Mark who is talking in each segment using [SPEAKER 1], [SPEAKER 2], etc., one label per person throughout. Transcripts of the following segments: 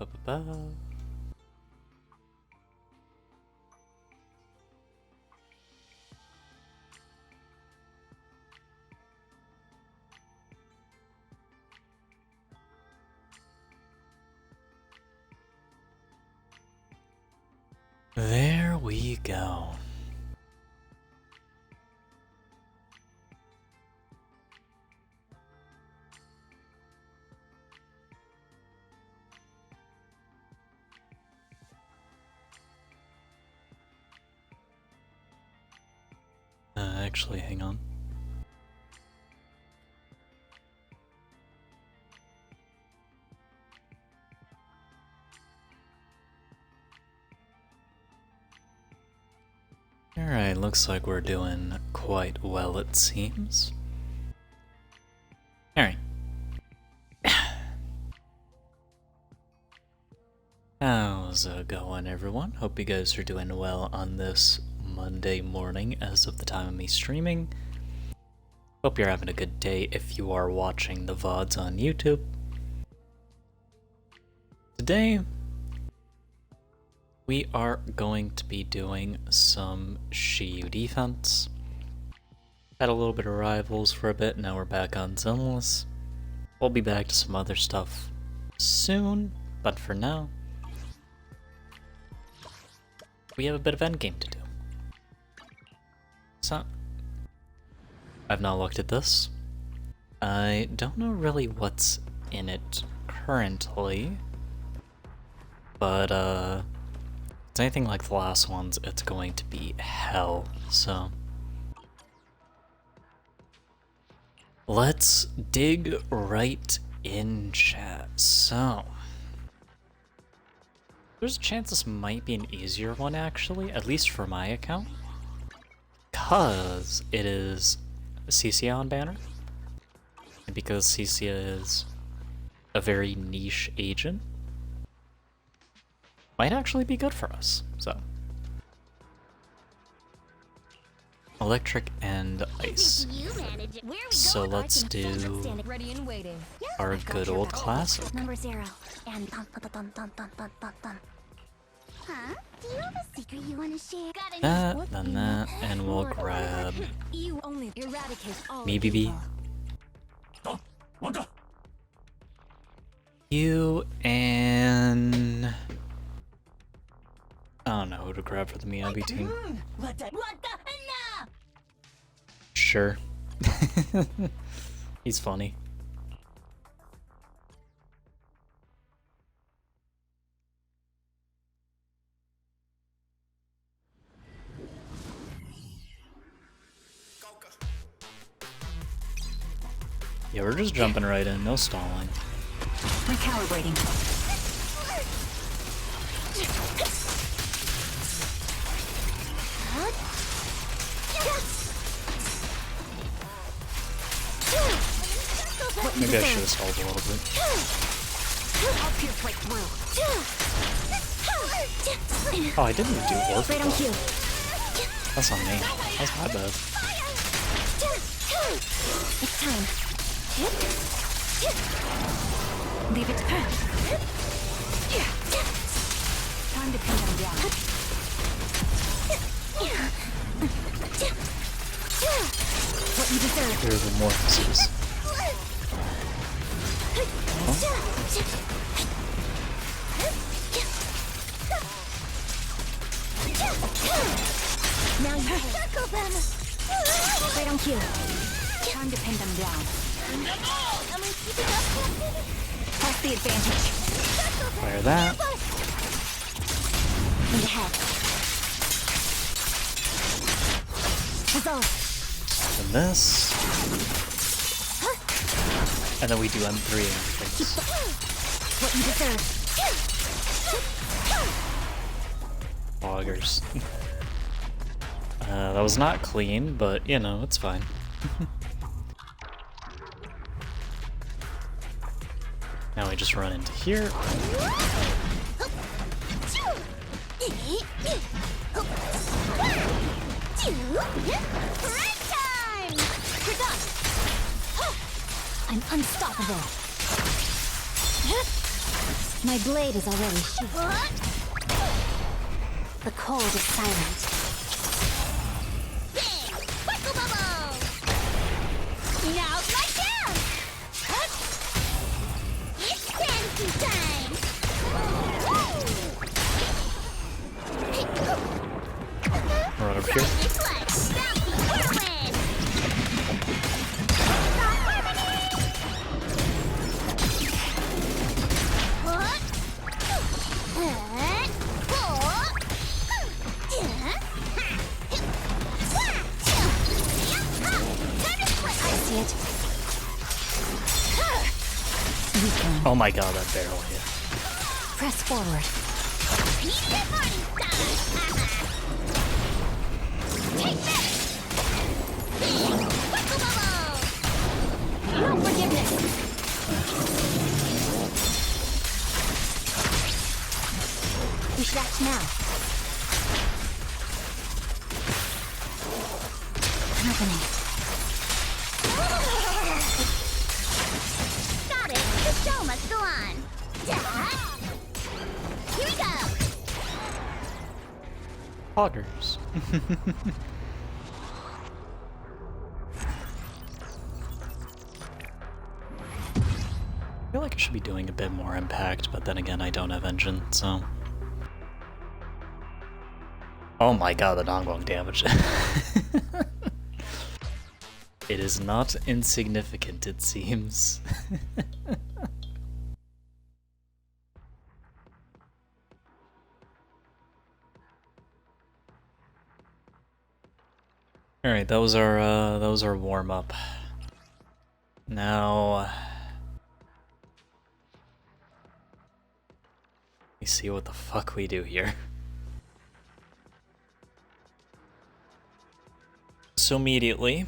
[SPEAKER 1] Ba-ba-ba. There we go. Actually, hang on. Alright, looks like we're doing quite well, it seems. Alright. How's it going, everyone? Hope you guys are doing well on this Monday morning as of the time of me streaming. Hope you're having a good day if you are watching the VODs on YouTube. Today, we are going to be doing some Shiyu defense. Had a little bit of rivals for a bit, now we're back on Zenless. We'll be back to some other stuff soon, but for now, we have a bit of endgame to do. So, I've not looked at this. I don't know really what's in it currently, but if it's anything like the last ones, it's going to be hell, so let's dig right in, chat. So, there's a chance this might be an easier one, actually, at least for my account, because it is a CCA on banner, and because CCA is a very niche agent, might actually be good for us, so. Electric and ice. So let's do our good old classic.
[SPEAKER 2] Number 0 and Huh? Do you have a secret you want to share?
[SPEAKER 1] That, then that, and we'll grab
[SPEAKER 2] You only eradicate all
[SPEAKER 1] me BB. You and I don't know who to grab for the Miyabi team. Sure. He's funny. Yeah, we're just jumping right in, no stalling.
[SPEAKER 2] Recalibrating.
[SPEAKER 1] Maybe I should have stalled a little bit.
[SPEAKER 2] I'll pierce right through.
[SPEAKER 1] Oh, I didn't do orphan.
[SPEAKER 2] Right on cue.
[SPEAKER 1] That's on me. That's my bad.
[SPEAKER 2] It's time. Leave it. Time to pin them down. What you deserve.
[SPEAKER 1] There's a morphosis.
[SPEAKER 2] Now you circle them. Right on cue. Time to pin them down. Press the advantage.
[SPEAKER 1] Fire that.
[SPEAKER 2] And ahead. Resolve.
[SPEAKER 1] And this. And then we do M3 afterwards.
[SPEAKER 2] What you deserve.
[SPEAKER 1] Loggers. That was not clean, but you know, it's fine. Now we just run into here.
[SPEAKER 2] Break time! We're done! I'm unstoppable. My blade is already sheathed. The cold is silent. Big! Wiggle bubble! Now's my chance! It's dancing time!
[SPEAKER 1] Right up here. Oh my god, that barrel hit.
[SPEAKER 2] Press forward. Take this! No forgiveness! We should act now. An opening. Got it! The show must go on! Here we go!
[SPEAKER 1] Poggers. I feel like I should be doing a bit more impact, but then again, I don't have engine, so... Oh my god, the Dongbong damage. It is not insignificant, it seems. Alright, that was our warm-up. Now... let me see what the fuck we do here. So immediately,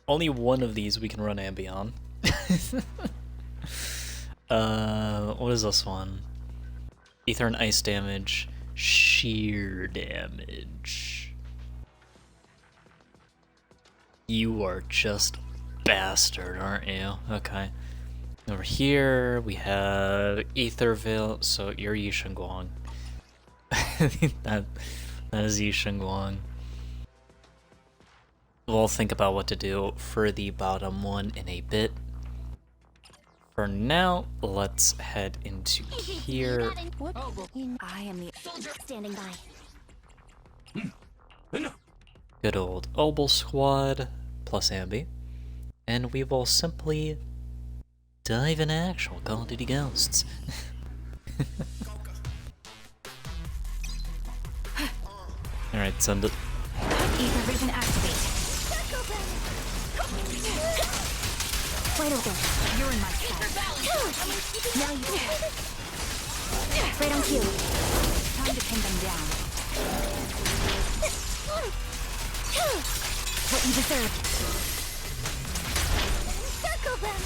[SPEAKER 1] only one of these we can run Ambi on. What is this one? Ether and ice damage, sheer damage. You are just a bastard, aren't you? Okay. Over here we have Ether Veil, so you're Yishan Guang. that is Yishan Guang. We'll think about what to do for the bottom one in a bit. For now, let's head into here.
[SPEAKER 2] I am the soldier standing by.
[SPEAKER 1] Good old Obel Squad plus Ambi. And we will simply dive into actual Call of Duty Ghosts. Alright, send it.
[SPEAKER 2] Ether vision activate. Wide open. You're in my sight. Now you can. Right on cue. Time to pin them down. What you deserve. Circle them.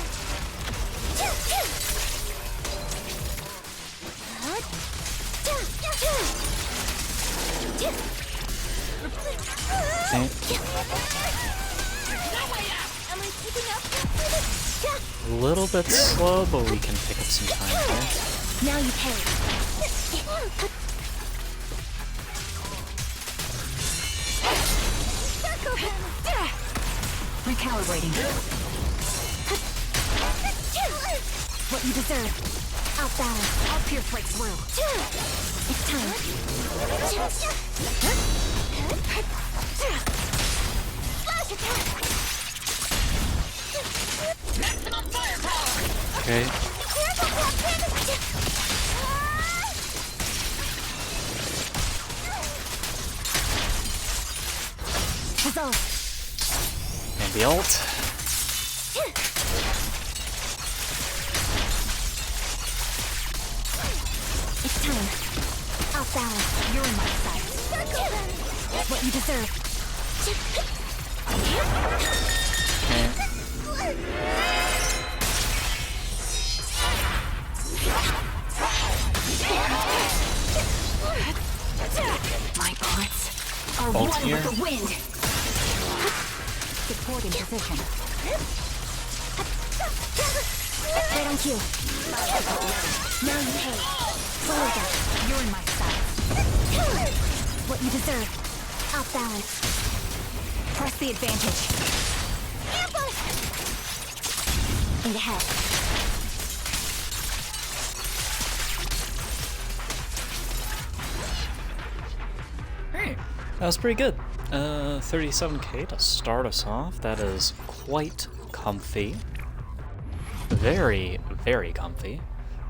[SPEAKER 1] A little bit slow, but we can pick up some time here.
[SPEAKER 2] Now you pay. Recalibrating. What you deserve. Out balance. I'll pierce right through. It's time. Flash attack.
[SPEAKER 1] Okay.
[SPEAKER 2] Resolve.
[SPEAKER 1] And the ult.
[SPEAKER 2] It's time. Out balance. You're in my sight. What you deserve.
[SPEAKER 1] Okay.
[SPEAKER 2] My bullets are
[SPEAKER 1] Ult
[SPEAKER 2] one
[SPEAKER 1] here.
[SPEAKER 2] with the wind. Supporting position. Right on cue. Now you pay. Forward dash. You're in my sight. What you deserve. Off balance. Press the advantage. Ambush! In the head.
[SPEAKER 1] Alright, that was pretty good. 37k to start us off. That is quite comfy. Very, very comfy.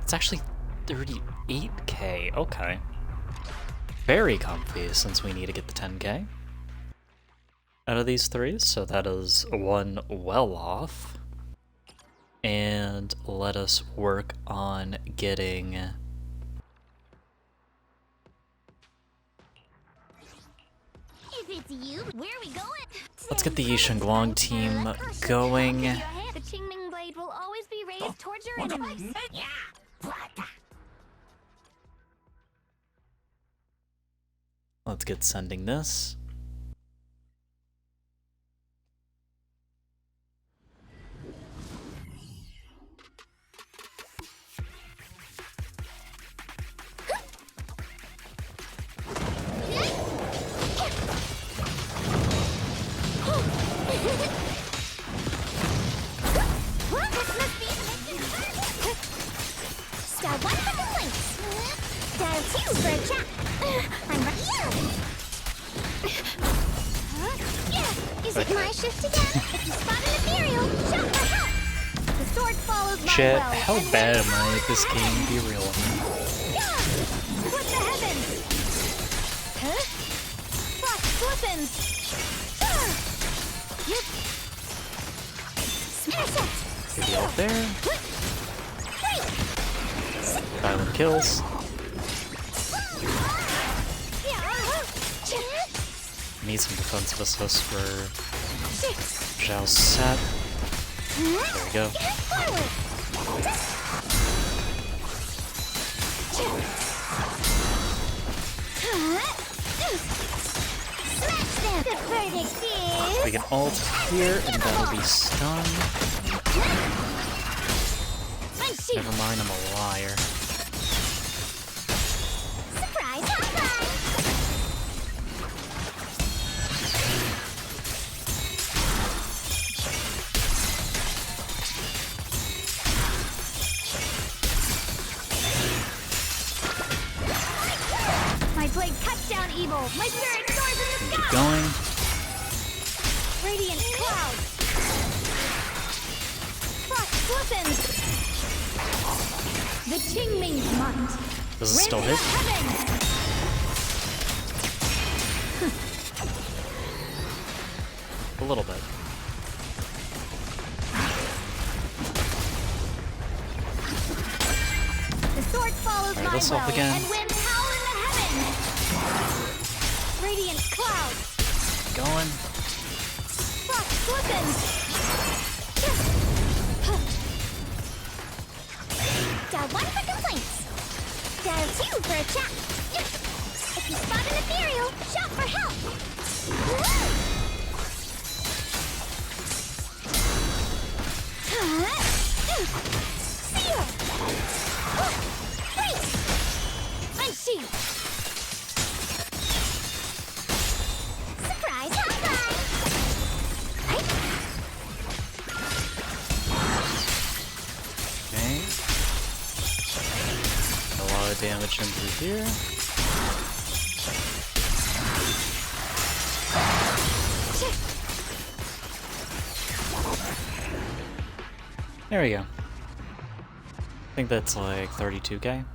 [SPEAKER 1] It's actually 38k. Okay. Very comfy since we need to get the 10k out of these three, so that is one well off. And let us work on getting...
[SPEAKER 2] If it's you, where are we going?
[SPEAKER 1] Let's get the Yishan Guang team going.
[SPEAKER 2] The Qingming blade will always be raised towards your enemies.
[SPEAKER 1] Let's get sending this.
[SPEAKER 2] Star 1 for complaints. Dial 2 for a chat. I'm ready. Is it my shift again? If you spot an ethereal, shout for help. The sword follows my
[SPEAKER 1] Shit,
[SPEAKER 2] well.
[SPEAKER 1] how
[SPEAKER 2] and
[SPEAKER 1] bad
[SPEAKER 2] when
[SPEAKER 1] am I at this game? Be real with me.
[SPEAKER 2] What the heavens? Huh? Frost flippins. Yep. Smash it.
[SPEAKER 1] Get you out there. Silent kills. Need some defensive assist for Zhao's set. There we go. We can ult here, and that'll be stun. Never mind, I'm a liar.
[SPEAKER 2] Surprise, surprise. My blade cuts down evil. My spirit soars in the
[SPEAKER 1] Keep
[SPEAKER 2] sky.
[SPEAKER 1] going.
[SPEAKER 2] Radiant clouds. Frost flippins. The Qingming's might.
[SPEAKER 1] Does it still hit? A little bit.
[SPEAKER 2] The sword follows
[SPEAKER 1] Alright,
[SPEAKER 2] my
[SPEAKER 1] this off
[SPEAKER 2] will,
[SPEAKER 1] again.
[SPEAKER 2] and winds howl in the heavens. Radiant clouds.
[SPEAKER 1] Going.
[SPEAKER 2] Frost flippins. Dial 1 for complaints. Dial 2 for a chat. If you spot an ethereal, shout for help. Seal. Freeze. Unsheathe. Surprise, surprise.
[SPEAKER 1] Okay. A lot of damage in through here. There we go. I think that's like 32k.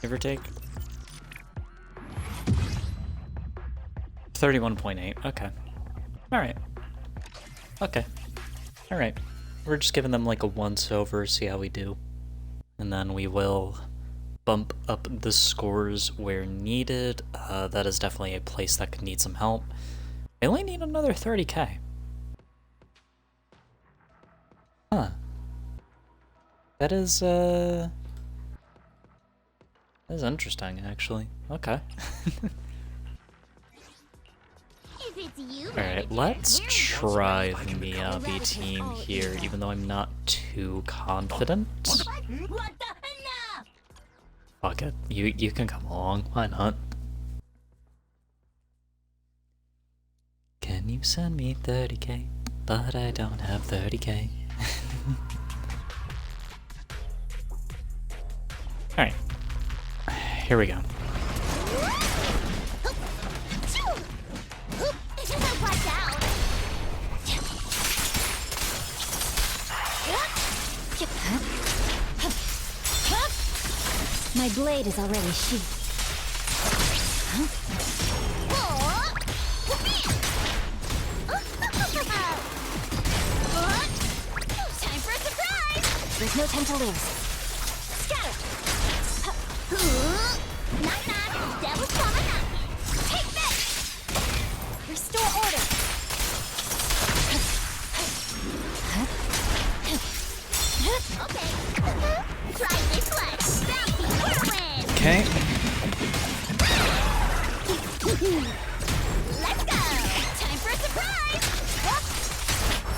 [SPEAKER 1] Give or take. 31.8. Okay. Alright. Okay. Alright. We're just giving them like a once over, see how we do. And then we will bump up the scores where needed. That is definitely a place that could need some help. I only need another 30k. Huh. That is interesting, actually. Okay. Alright, let's try the Miyabi team here, even though I'm not too confident. Fuck it. You can come along. Why not? Can you send me 30k? But I don't have 30k. Alright. Here we go.
[SPEAKER 2] My blade is already sheathed. Time for a surprise! There's no time to lose. Scatter! Knock knock! Devil's coming knocking! Take this! Restore order! Okay. Try this one! Bouncy whirlwind!
[SPEAKER 1] Okay.
[SPEAKER 2] Let's go! Time for a surprise!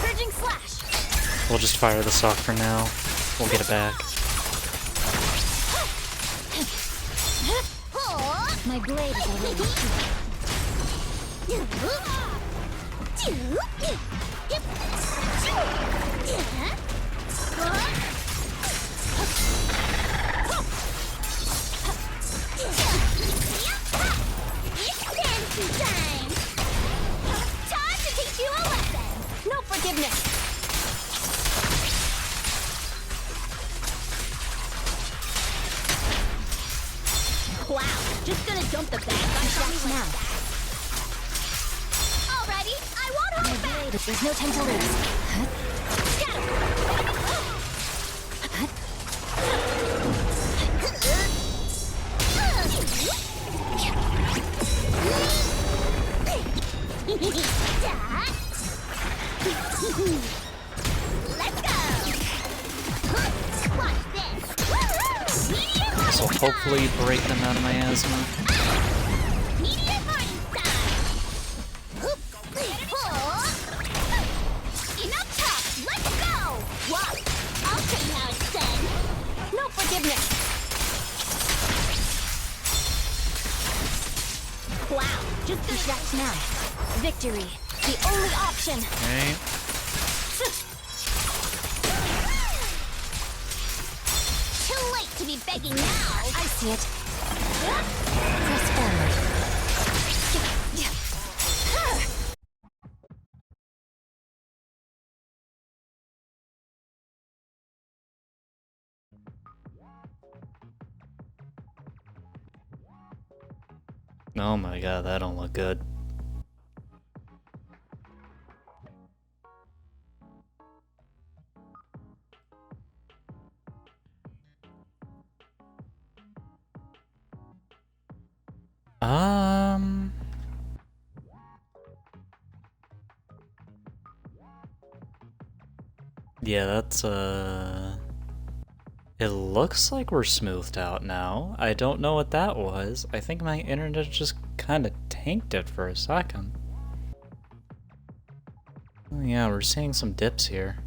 [SPEAKER 2] Purging slash!
[SPEAKER 1] We'll just fire this off for now. We'll get it back.
[SPEAKER 2] My blade is already It's fancy time! Time to teach you a lesson! No forgiveness! Wow, just gonna dump the bag on trash now. Alrighty, I won't hold back! There's no time to lose. Let's go! Watch this!
[SPEAKER 1] This will hopefully break them out of my asthma.
[SPEAKER 2] Meteor party style! Enough talk! Let's go! What? I'll tell you how it's done. No forgiveness. Wow, just distract now. Victory, the only option.
[SPEAKER 1] Okay.
[SPEAKER 2] Too late to be begging now. I see it. Press forward.
[SPEAKER 1] Oh my god, that don't look good. Yeah, that's, it looks like we're smoothed out now. I don't know what that was. I think my internet just kind of tanked it for a second. Oh yeah, we're seeing some dips here.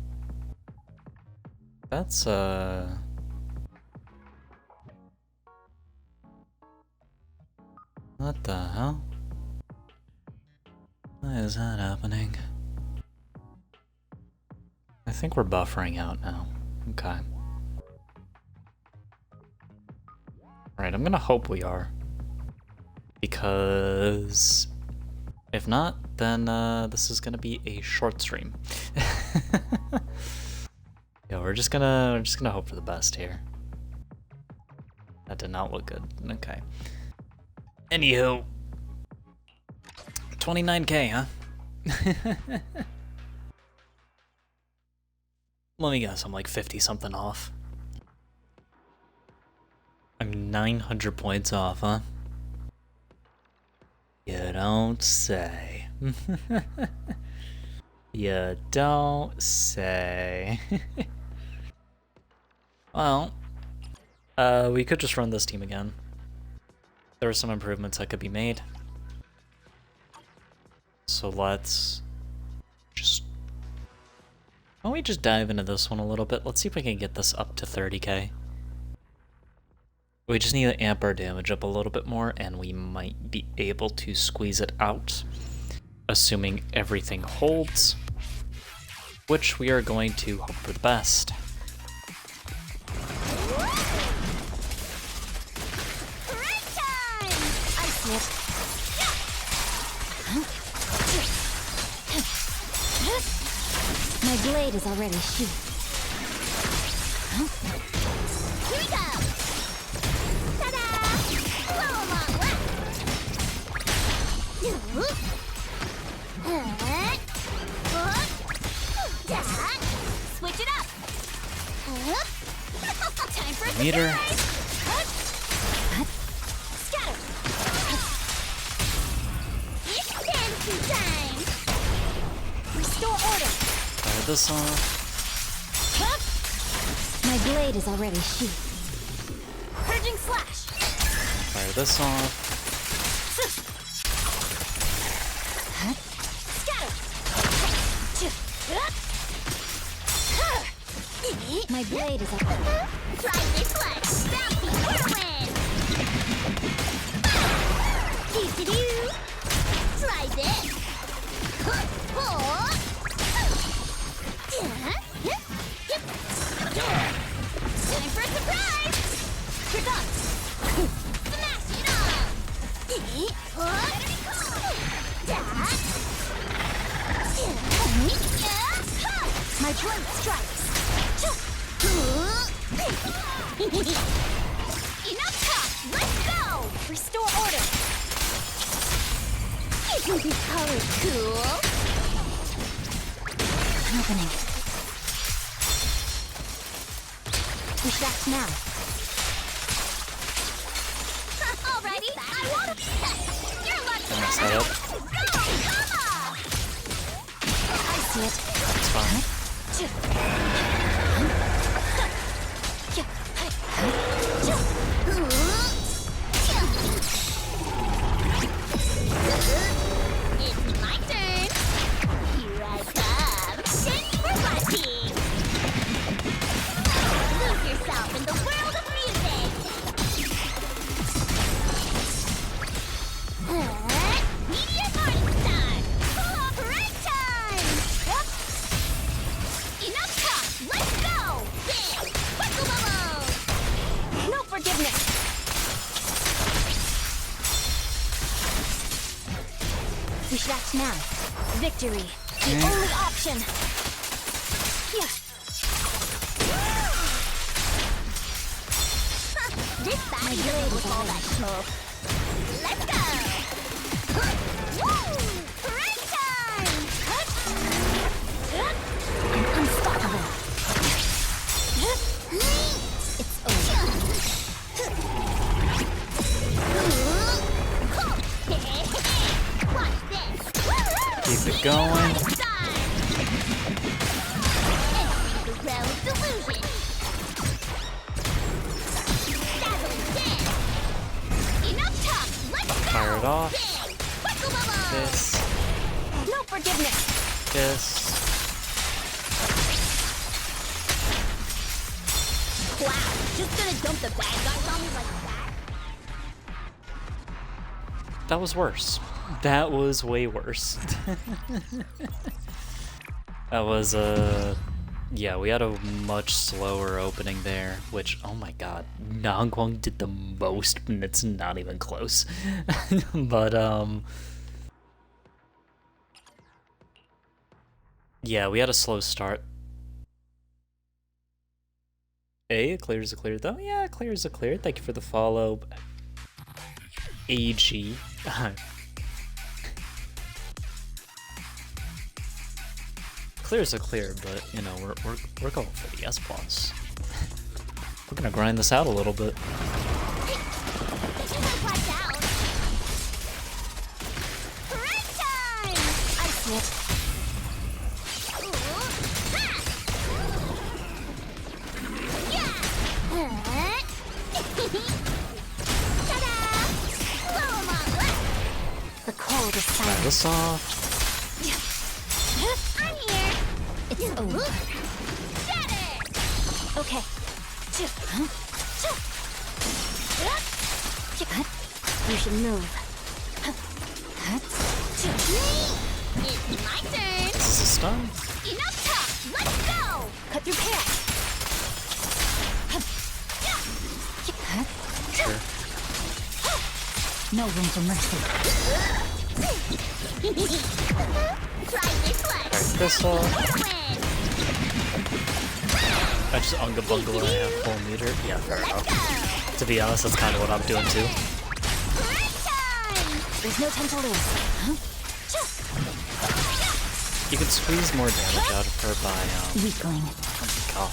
[SPEAKER 1] That's, what the hell? Why is that happening? I think we're buffering out now. Okay. Alright, I'm gonna hope we are. Because if not, then this is gonna be a short stream. Yeah, we're just gonna hope for the best here. That did not look good. Okay. Anywho. 29k, huh? Let me guess, I'm like 50 something off. I'm 900 points off, huh? You don't say. You don't say. Well, we could just run this team again. There are some improvements that could be made. So let's just... Why don't we just dive into this one a little bit? Let's see if we can get this up to 30k. We just need to amp our damage up a little bit more, and we might be able to squeeze it out, assuming everything holds, which we are going to hope for the best.
[SPEAKER 2] My blade is already sheathed. Here we go! Ta-da! Blow 'em all up! Switch it up! Time for a
[SPEAKER 1] Meter.
[SPEAKER 2] Scatter! It's dancing time! Restore order!
[SPEAKER 1] Fire this off.
[SPEAKER 2] My blade is already sheathed. Purging slash!
[SPEAKER 1] Fire this off.
[SPEAKER 2] Scatter! My blade is already... Try this one! Bouncy whirlwind! Do-do-do! Try this! Time for a surprise! Here goes! Smash it all! My blade strikes! Enough talk! Let's go! Restore order! Isn't this color cool? An opening. We should act now. Alrighty, I want to. You're lucky.
[SPEAKER 1] Mess that up.
[SPEAKER 2] I see it.
[SPEAKER 1] It's fine.
[SPEAKER 2] It's my turn. Here I come. Thanks for watching. Lose yourself in the world of music. Meteor party time. Parade time. Enough talk. Let's go. Big. Whistle bubbles. No forgiveness. We should act now. Victory. The only option. Yeah. This back blade with all that smoke. Let's go! Woo! Parade time! I'm unstoppable. It's over. Watch this!
[SPEAKER 1] Keep it going.
[SPEAKER 2] Entering the realm of delusion. Dazzling dance. Enough talk. Let's go.
[SPEAKER 1] Fire it off.
[SPEAKER 2] Big. Whistle bubble.
[SPEAKER 1] This.
[SPEAKER 2] No forgiveness.
[SPEAKER 1] This.
[SPEAKER 2] Wow. Just gonna dump the bad guys on me like that?
[SPEAKER 1] That was worse. That was way worse. That was, yeah, we had a much slower opening there, which, oh my god, Nangguang did the most, and it's not even close. But, yeah, we had a slow start. A clear is a clear, though. Yeah, clear is a clear. Thank you for the follow. AG. Clear is a clear, but you know we're going for the S plus. We're gonna grind this out a little bit.
[SPEAKER 2] I see it. The cold is
[SPEAKER 1] Fire
[SPEAKER 2] silent.
[SPEAKER 1] this off.
[SPEAKER 2] I'm here. It's over. Okay. You should move. It's my turn.
[SPEAKER 1] This is a stun.
[SPEAKER 2] Enough talk. Let's go. Cut through chaos.
[SPEAKER 1] Sure.
[SPEAKER 2] No room for mercy. Try this one.
[SPEAKER 1] Alright, this off. I just unga bunga when I have full meter. Yeah, fair enough. To be honest, that's kind of what I'm doing too.
[SPEAKER 2] There's no time to lose.
[SPEAKER 1] You can squeeze more damage out of her by,
[SPEAKER 2] Weakling.
[SPEAKER 1] oh my god.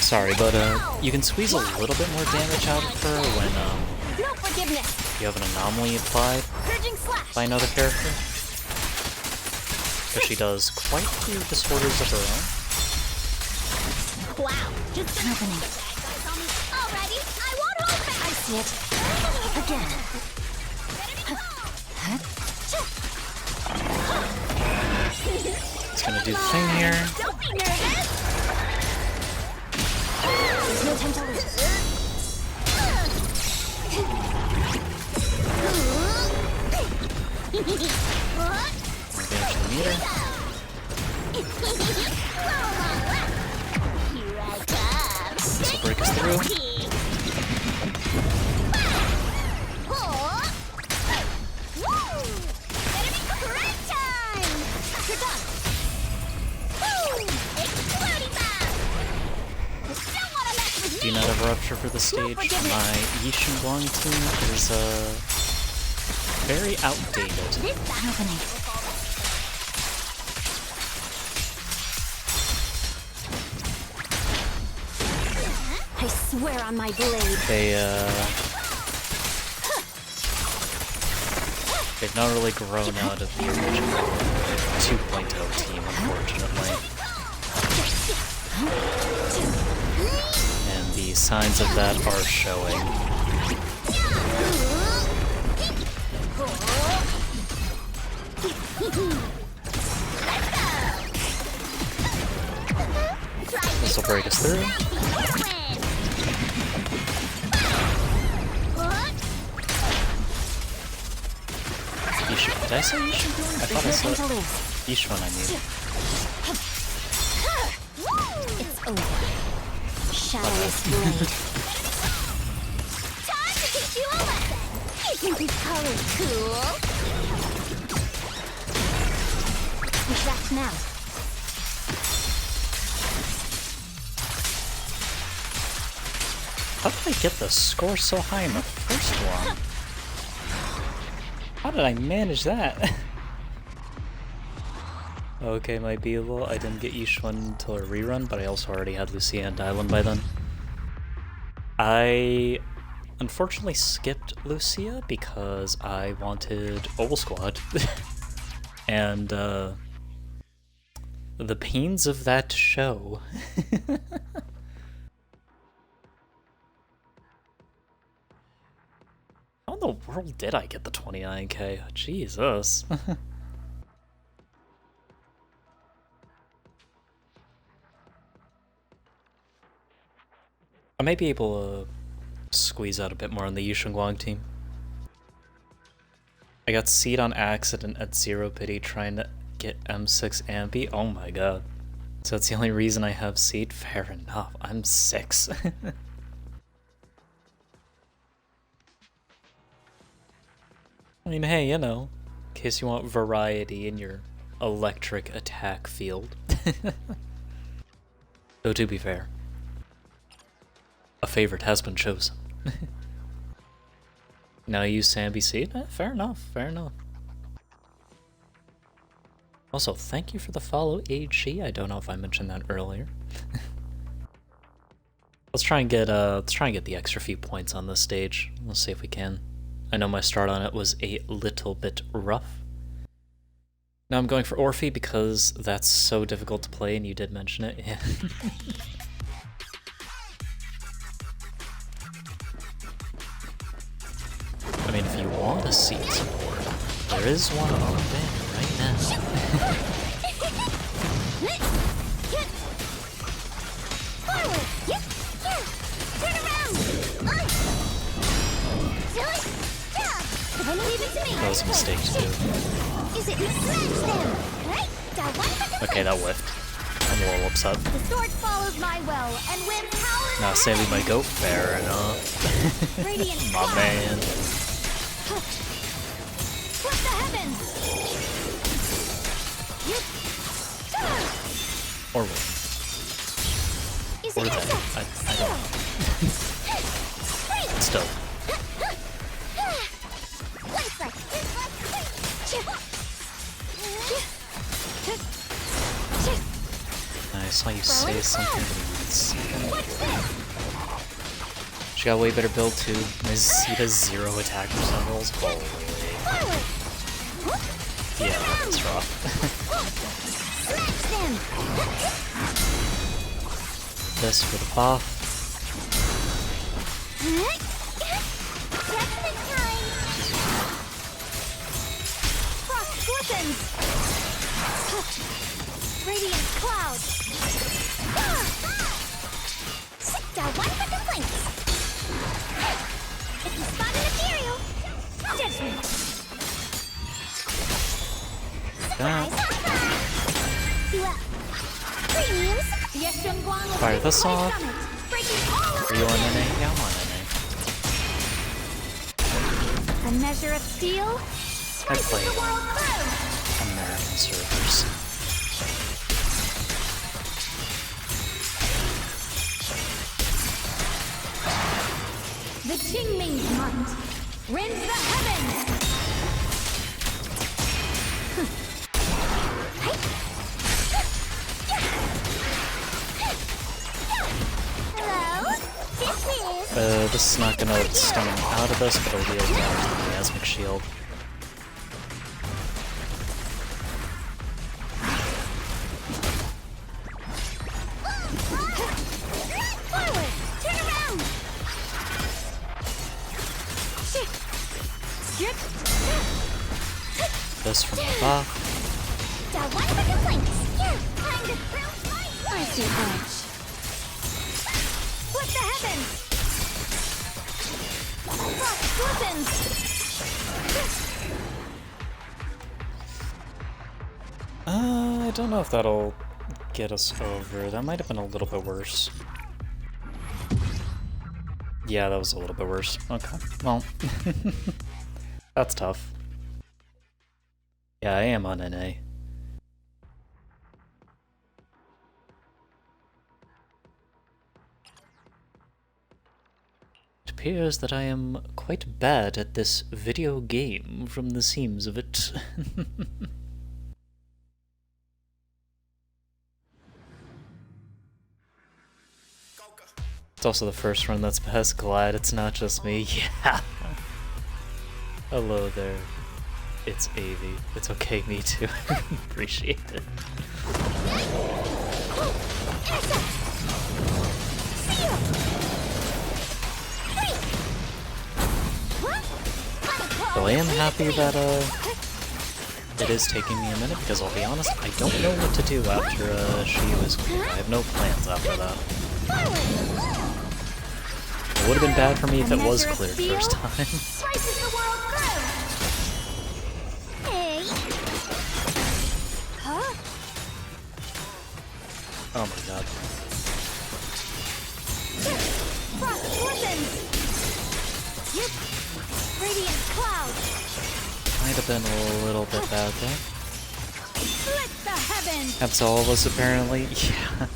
[SPEAKER 1] Sorry, but you can squeeze a little bit more damage out of her when
[SPEAKER 2] No forgiveness.
[SPEAKER 1] you have an anomaly applied
[SPEAKER 2] Purging slash.
[SPEAKER 1] by another character. Because she does quite a few disorders of her own.
[SPEAKER 2] Wow. Just happening. Alrighty, I won't hold back. I see it. Again.
[SPEAKER 1] It's gonna do the thing here.
[SPEAKER 2] Don't be nervous. There's no time to lose.
[SPEAKER 1] More damage to the meter.
[SPEAKER 2] Here I come.
[SPEAKER 1] This will break us through.
[SPEAKER 2] Better be correct time. You're done. Exploding bomb. Don't wanna mess with
[SPEAKER 1] Do
[SPEAKER 2] me.
[SPEAKER 1] not have a rupture for the stage. My Yishin Guang team is very outdated.
[SPEAKER 2] This is happening. I swear on my blade.
[SPEAKER 1] They've not really grown out of the original 2.0 team, unfortunately. And the signs of that are showing. This will break us through. Yishuan. Did I say Yishuan? I thought I said Yishuan, I mean.
[SPEAKER 2] It's over. Shadowless blade. Time to teach you a lesson. Isn't this color cool? We should act now.
[SPEAKER 1] How did I get the score so high in the first one? How did I manage that? Okay, might be a little. I didn't get Yishuan until a rerun, but I also already had Lucia and Dylan by then. I unfortunately skipped Lucia because I wanted Owl Squad. And the pains of that show. How in the world did I get the 29k? Jesus. I may be able to squeeze out a bit more on the Yushin Guang team. I got Seed on accident at Zero Pity trying to get M6 Ambi. Oh my god. So that's the only reason I have Seed? Fair enough. I'm 6. I mean, hey, you know, in case you want variety in your electric attack field. Though to be fair, a favorite has been chosen. Now you use Sambi Seed? Fair enough, fair enough. Also, thank you for the follow, AG. I don't know if I mentioned that earlier. Let's try and get the extra few points on this stage. Let's see if we can. I know my start on it was a little bit rough. Now I'm going for Orphe because that's so difficult to play, and you did mention it. Yeah. mean, if you want a seat support, there is one on banner right now.
[SPEAKER 2] Forward! Turn around! Leave it to me!
[SPEAKER 1] That was a mistake to do.
[SPEAKER 2] Is it smash them? Right?
[SPEAKER 1] Okay, that whiffed. I'm a little upset.
[SPEAKER 2] The sword follows my will, and when power
[SPEAKER 1] Nah, saving my goat, fair enough. My man.
[SPEAKER 2] Flip the heavens!
[SPEAKER 1] Or what?
[SPEAKER 2] Is
[SPEAKER 1] Or
[SPEAKER 2] it
[SPEAKER 1] that. I don't know. Still. I saw you say something. She got a way better build too. Zeta 0 attack percent rolls. Holy. Yeah, that's rough. This for the buff.
[SPEAKER 2] Radiant cloud. Got one for complaints. If you spot an ethereal, judgment.
[SPEAKER 1] Fire this off. Are you on NA? Yeah, I'm on NA.
[SPEAKER 2] A measure of steel.
[SPEAKER 1] I play American servers.
[SPEAKER 2] The Qingming's might rends the heavens. Hello,
[SPEAKER 1] this is not gonna stun him out of this, but it'll deal damage to the Miasmic Shield.
[SPEAKER 2] Forward! Turn around!
[SPEAKER 1] This from the buff.
[SPEAKER 2] Got one for complaints. Yeah, time to throw icy edge. Flip the heavens. Frost glistens.
[SPEAKER 1] I don't know if that'll get us over. That might have been a little bit worse. Yeah, that was a little bit worse. Okay, well, that's tough. Yeah, I am on NA. It appears that I am quite bad at this video game from the seams of it. It's also the first run that's best. Glad it's not just me. Yeah. Hello there. It's Avi. It's okay, me too. Appreciate it. So I am happy that it is taking me a minute, because I'll be honest, I don't know what to do after Shiyu is cleared. I have no plans after that. It would have been bad for me if it was cleared first time. Oh my god.
[SPEAKER 2] Radiant cloud.
[SPEAKER 1] Might have been a little bit bad there.
[SPEAKER 2] Split the heavens.
[SPEAKER 1] Absolvus apparently. Yeah.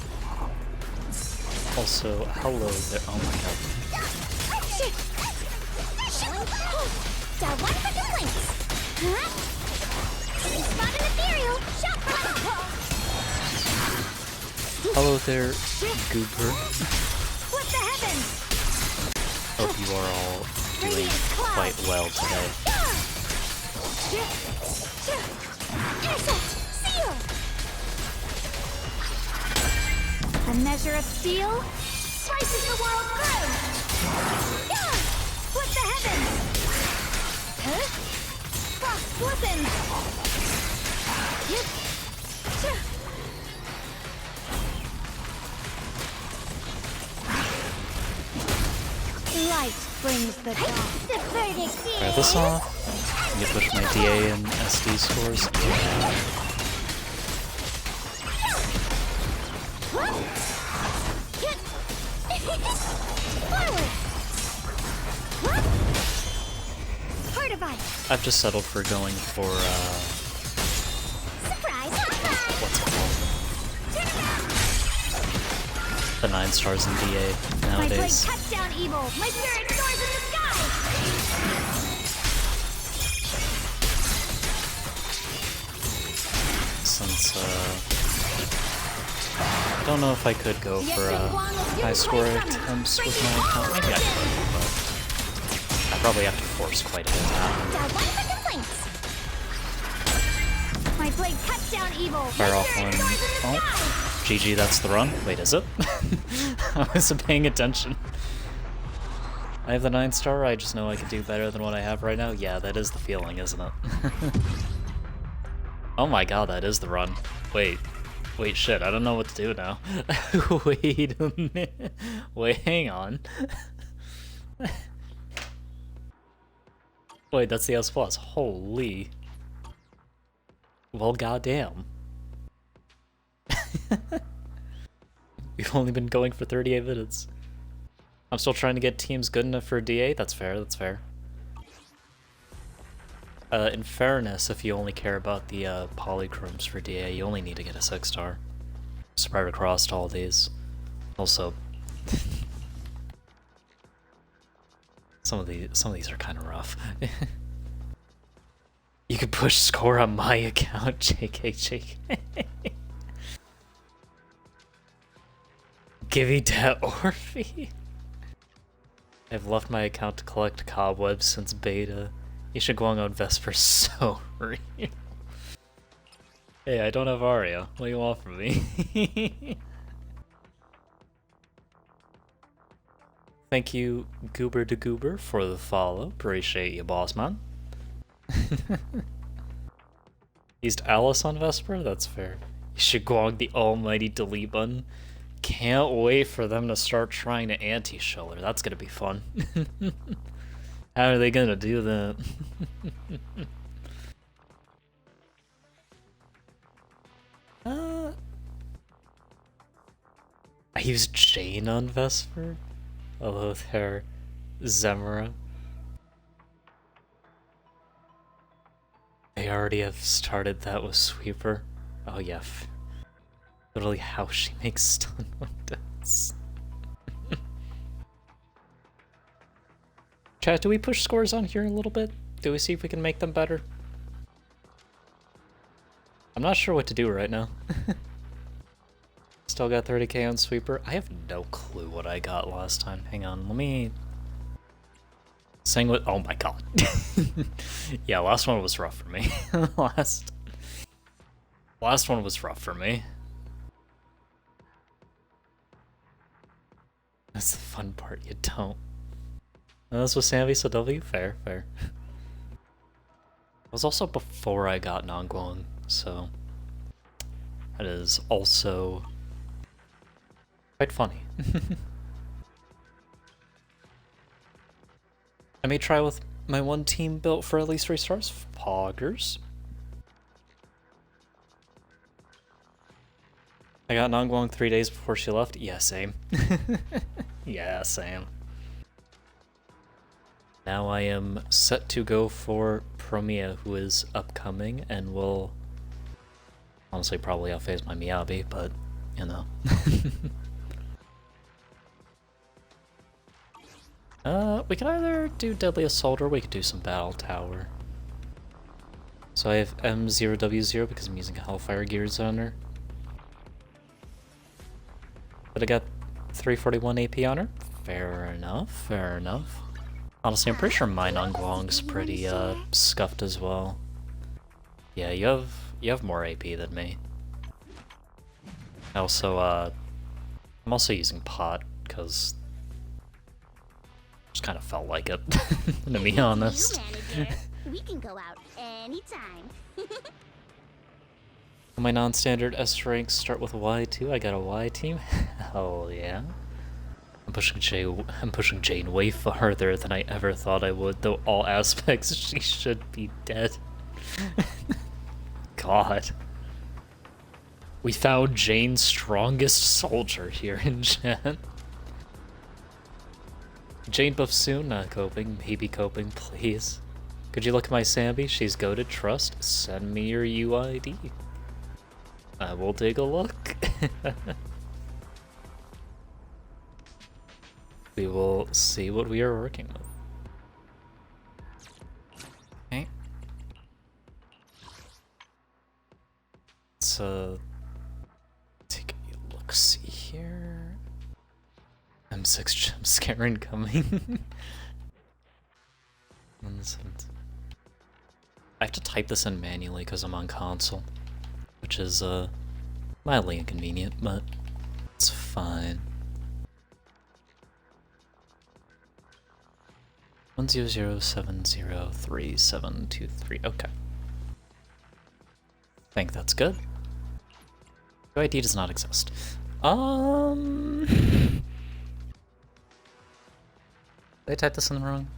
[SPEAKER 1] Also, hello there. Oh my god.
[SPEAKER 2] Got one for complaints. Huh? Spot an ethereal. Shot for
[SPEAKER 1] Hello there, Goober.
[SPEAKER 2] Split the heavens.
[SPEAKER 1] Hope you are all doing quite well today.
[SPEAKER 2] A measure of steel slices the world through. Split the heavens. Huh? Frost listen! Yep. Light brings the dawn. The verdict is...
[SPEAKER 1] Try this off. You push my DA and SD scores. I've just settled for going for,
[SPEAKER 2] Surprise!
[SPEAKER 1] what's it called? The 9 stars in DA
[SPEAKER 2] My blade
[SPEAKER 1] nowadays.
[SPEAKER 2] cuts down evil. My spirit soars in the sky.
[SPEAKER 1] Since, I don't know if I could go for, high score attempts with my account. Maybe I could, but I probably have to force quite a bit to happen.
[SPEAKER 2] My blade cuts down evil.
[SPEAKER 1] Fire off one. Oh, GG, that's the run. Wait, is it? I wasn't paying attention. I have the 9 star, I just know I can do better than what I have right now. Yeah, that is the feeling, isn't it? Oh my god, that is the run. Wait, shit, I don't know what to do now. Wait a minute. Wait, hang on. Wait, that's the S+. Holy. Well, goddamn. We've only been going for 38 minutes. I'm still trying to get teams good enough for DA. That's fair, that's fair. In fairness, if you only care about the polychromes for DA, you only need to get a 6 star. Spread across all these. Also, some of these are kind of rough. You can push score on my account, JK. Give me that Orphe. I've left my account to collect cobwebs since beta. You should go on Vesper so real. Hey, I don't have Aria. What do you want from me? Thank you, Goober to Goober, for the follow. Appreciate you, boss man. Used Alice on Vesper? That's fair. You should go on the almighty delete button. Can't wait for them to start trying to anti-show her. That's gonna be fun. How are they gonna do that? I used Jane on Vesper. Hello there, Zemra. They already have started that with Sweeper. Oh yeah. Literally how she makes stun windows. Chat, do we push scores on here a little bit? Do we see if we can make them better? I'm not sure what to do right now. Still got 30k on Sweeper. I have no clue what I got last time. Hang on, let me... Sing with... Oh my god. Yeah, last one was rough for me. last one was rough for me. That's the fun part, you don't. And this was Sammy, so W? Fair, fair. It was also before I got Nongguang, so... That is also... quite funny. I may try with my one team built for at least 3 stars. Poggers. I got Nongguang 3 days before she left. Yeah, same. Yeah, same. Now I am set to go for Promia, who is upcoming, and will honestly probably outphase my Miyabi, but you know. We could either do Deadly Assault or we could do some Battle Tower. So I have M0W0 because I'm using Hellfire Gears on her. But I got 341 AP on her. Fair enough, fair enough. Honestly, I'm pretty sure my Nongguang's pretty scuffed as well. Yeah, you have more AP than me. Also, I'm also using Pot because just kind of felt like it, to be honest.
[SPEAKER 2] We can go out anytime.
[SPEAKER 1] My non-standard S ranks start with Y too. I got a Y team. Hell yeah. I'm pushing Jane way farther than I ever thought I would, though all aspects she should be dead. God. We found Jane's strongest soldier here in chat. Jane buff soon, not coping, maybe coping, please. Could you look at my Sambi? She's goated, trust. Send me your UID. I will take a look. We will see what we are working with. Okay. Let's take a look-see here. M6 jump scare incoming. I have to type this in manually because I'm on console, which is mildly inconvenient, but it's fine. 100703723. Okay. I think that's good. UID does not exist. Did I type this in the wrong?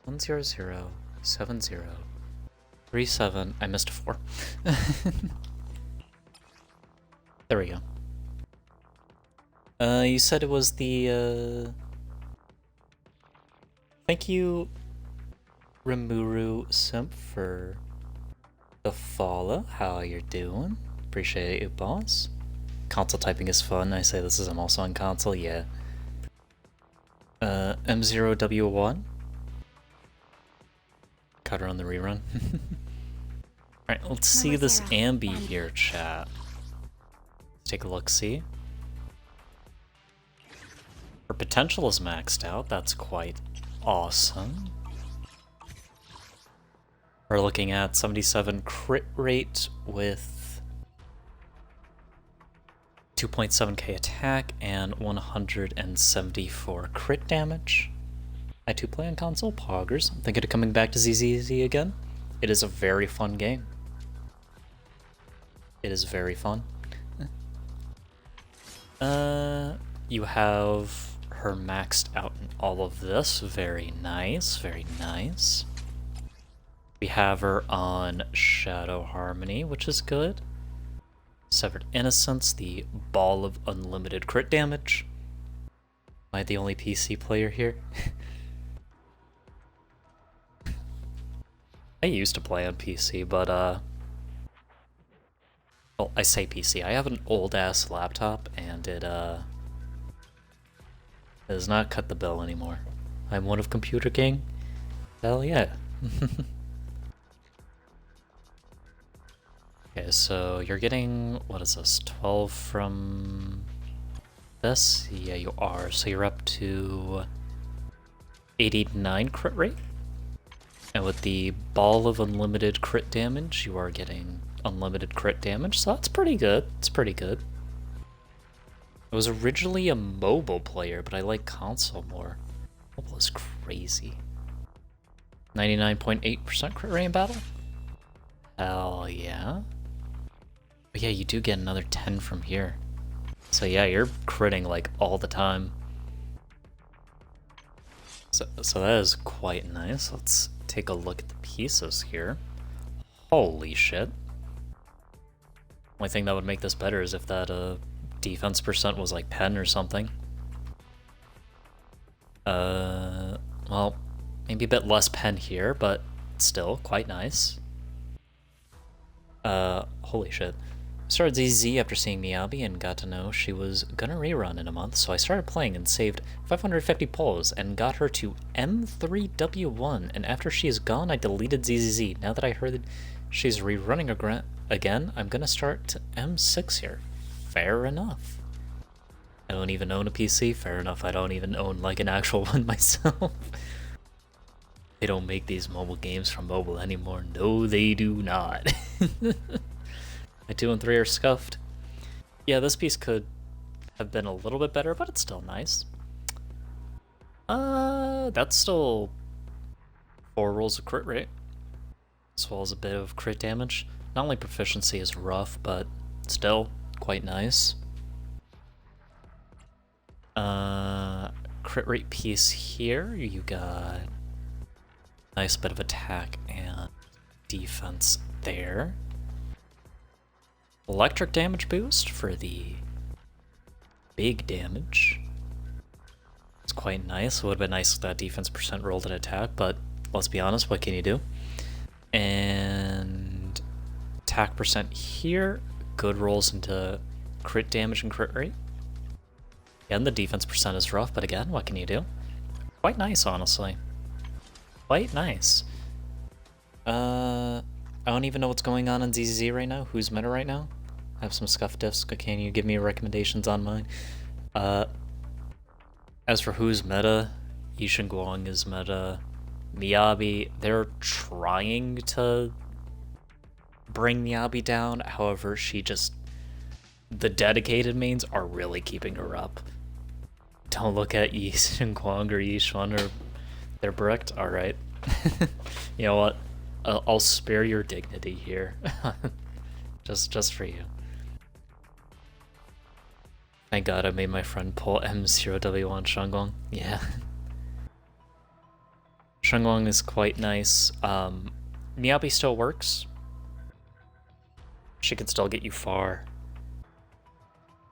[SPEAKER 1] 1007037. I missed a 4. There we go. You said it was the thank you, Rimuru Simp, for the follow. How you doing? Appreciate it, boss. Console typing is fun. I say this as I'm also on console, yeah. M0W1. Caught her on the rerun. Alright, let's see this Ambi here, chat. Let's take a look-see. Her potential is maxed out. That's quite awesome. We're looking at 77 crit rate with 2.7k attack and 174 crit damage. I too play on console, poggers. I'm thinking of coming back to ZZZ again. It is a very fun game. It is very fun. You have her maxed out in all of this. Very nice, very nice. We have her on Shadow Harmony, which is good. Severed Innocence, the ball of unlimited crit damage. Am I the only PC player here? I used to play on PC, but well, I say PC. I have an old-ass laptop, and it does not cut the bill anymore. I'm one of Computer King. Hell yeah. Okay, so you're getting, what is this, 12 from this? Yeah, you are. So you're up to 89 crit rate. And with the ball of unlimited crit damage, you are getting unlimited crit damage, so that's pretty good. It's pretty good. I was originally a mobile player, but I like console more. Mobile is crazy. 99.8% crit rate in battle? Hell yeah. But yeah, you do get another 10 from here. So yeah, you're critting like all the time. So that is quite nice. Let's take a look at the pieces here. Holy shit. Only thing that would make this better is if that defense percent was like 10 or something. Well, maybe a bit less pen here, but still quite nice. Holy shit. I started ZZ after seeing Miyabi and got to know she was gonna rerun in a month, so I started playing and saved 550 pulls and got her to M3W1, and after she is gone, I deleted ZZZ. Now that I heard that she's rerunning again, I'm gonna start to M6 here. Fair enough. I don't even own a PC. Fair enough, I don't even own like an actual one myself. They don't make these mobile games for mobile anymore. No, they do not. My 2 and 3 are scuffed. Yeah, this piece could have been a little bit better, but it's still nice. That's still 4 rolls of crit rate, as well as a bit of crit damage. Not only proficiency is rough, but still quite nice. Crit rate piece here, you got nice bit of attack and defense there. Electric damage boost for the big damage. It's quite nice. It would have been nice if that defense percent rolled an attack, but let's be honest, what can you do? And attack percent here, good rolls into crit damage and crit rate. Again, the defense percent is rough, but again, what can you do? Quite nice, honestly. Quite nice. I don't even know what's going on in ZZZ right now. Who's meta right now? I have some scuff diffs. Can you give me recommendations on mine? As for who's meta, Yishin Guang is meta. Miyabi, they're trying to bring Miyabi down. However, the dedicated mains are really keeping her up. Don't look at Yishin Guang or Yishuan, or they're bricked. Alright. You know what? I'll spare your dignity here. just for you. Thank God I made my friend pull M0W1 Shangguang. Yeah. Shangguang is quite nice. Miyabi still works. She can still get you far.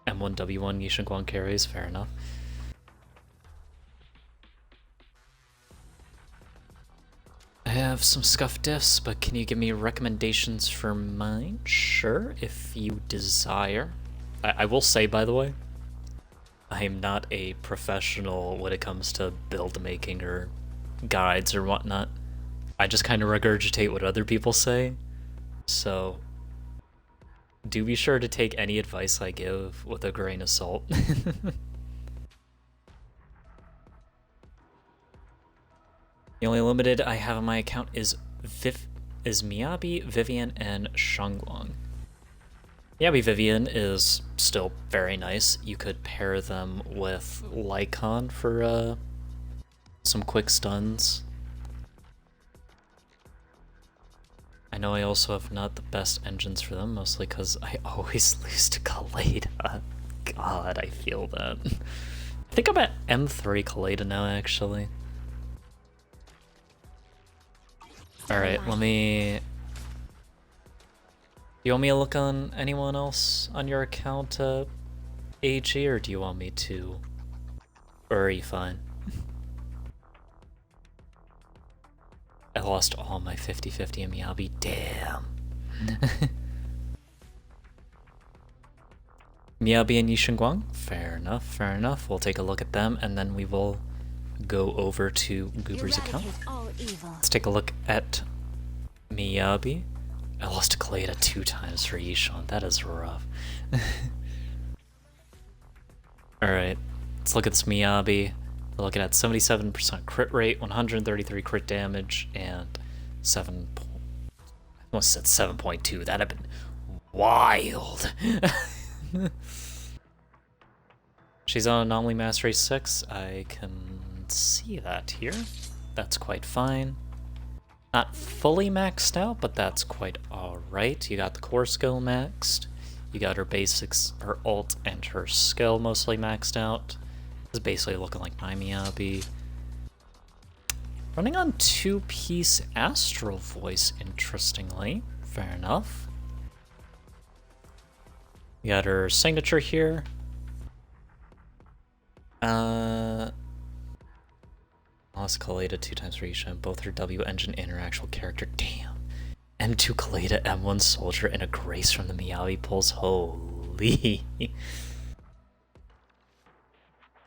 [SPEAKER 1] M1W1 Yishin Guang carries, fair enough. I have some scuff diffs, but can you give me recommendations for mine? Sure, if you desire. I will say, by the way, I am not a professional when it comes to build making or guides or whatnot. I just kind of regurgitate what other people say. So do be sure to take any advice I give with a grain of salt. The only limited I have on my account is Miyabi, Vivian, and Shangguang. Miyabi Vivian is still very nice. You could pair them with Lycon for some quick stuns. I know I also have not the best engines for them, mostly because I always lose to Kaleda. God, I feel that. I think I'm at M3 Kaleda now, actually. Alright, let me... Do you want me to look on anyone else on your account, AG, or do you want me to? Or are you fine? I lost all my 50-50 in Miyabi. Damn. Miyabi and Yishin Guang? Fair enough, fair enough. We'll take a look at them, and then we will go over to Goober's account. Let's take a look at Miyabi. I lost to Kaleda 2 times for Yishan. That is rough. Alright, let's look at this Miyabi. We're looking at 77% crit rate, 133 crit damage, and I almost said 7.2. That'd have been wild. She's on Anomaly Mastery 6. I can see that here. That's quite fine. Not fully maxed out, but that's quite alright. You got the core skill maxed. You got her basics, her ult, and her skill mostly maxed out. This is basically looking like my Miyabi. Running on 2-piece Astral Voice, interestingly. Fair enough. You got her signature here. Lost Kaleda 2 times for each, and both her W engine and her actual character. Damn. M2 Kaleda, M1 Soldier, and a Grace from the Miyabi pulls. Holy.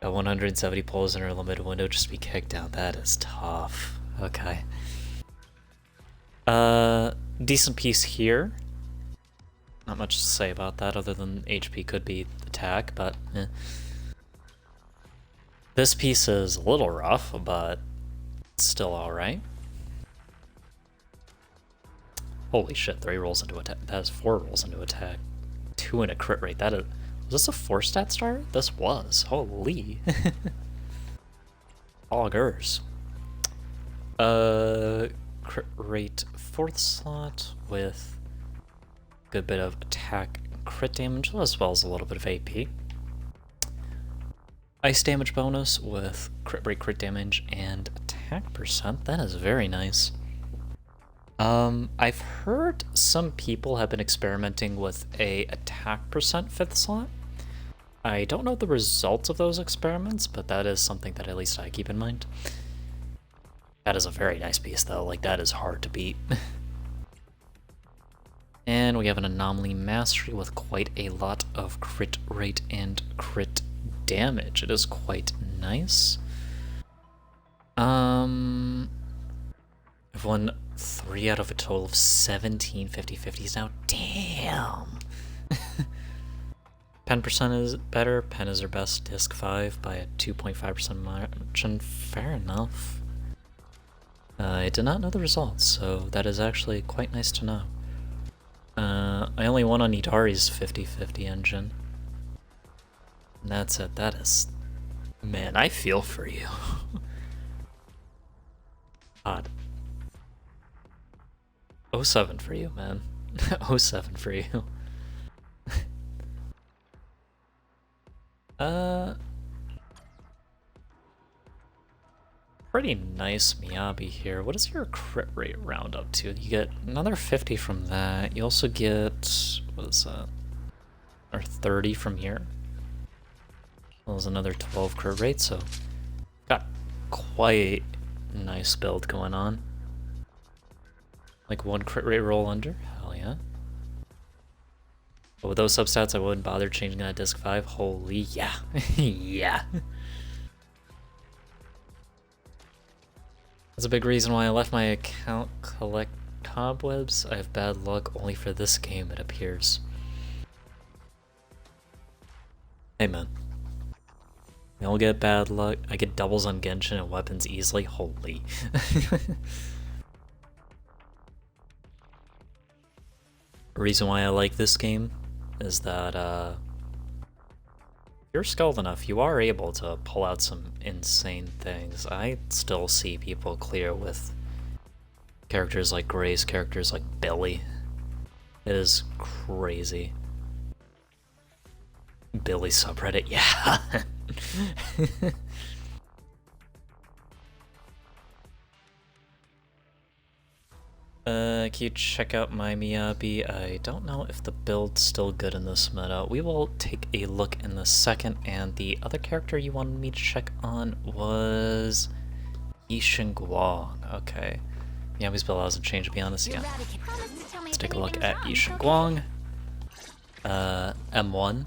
[SPEAKER 1] Got 170 pulls in her limited window just to be kicked down. That is tough. Okay. Decent piece here. Not much to say about that other than HP could be attack, but eh. This piece is a little rough, but it's still alright. Holy shit, 3 rolls into attack. That is 4 rolls into attack. 2 in a crit rate. That is... Was this a 4-stat star? This was. Holy. Augers. Crit rate 4th slot with a good bit of attack and crit damage, as well as a little bit of AP. Ice damage bonus with crit rate, crit damage, and attack percent. That is very nice. I've heard some people have been experimenting with a attack percent 5th slot. I don't know the results of those experiments, but that is something that at least I keep in mind. That is a very nice piece, though. Like, that is hard to beat. And we have an Anomaly Mastery with quite a lot of crit rate and crit damage. It is quite nice. I've won 3 out of a total of 17 50/50s now. Damn! Pen percent is better. Pen is their best. Disc 5 by a 2.5% margin. Fair enough. I did not know the results, so that is actually quite nice to know. I only won on Idari's 50/50 engine. And that's it. That is... Man, I feel for you. God. 07 for you, man. 07 for you. Pretty nice Miyabi here. What does your crit rate round up to? You get another 50 from that. You also get, what is that? Or 30 from here. Well, there's another 12 crit rate, so got quite a nice build going on. Like 1 crit rate roll under. Hell yeah. But with those substats, I wouldn't bother changing that disc 5. Holy yeah. Yeah. That's a big reason why I left my account collect cobwebs. I have bad luck only for this game, it appears. Hey man. We all get bad luck. I get doubles on Genshin and weapons easily. Holy. The reason why I like this game is that if you're skilled enough, you are able to pull out some insane things. I still see people clear with characters like Grace, characters like Billy. It is crazy. Billy subreddit, yeah. Can you check out my Miyabi? I don't know if the build's still good in this meta. We will take a look in a second, and the other character you wanted me to check on was Yishin Guang. Okay. Miyabi's build hasn't changed, to be honest, yeah. Let's take a look at Yishin Guang. M1.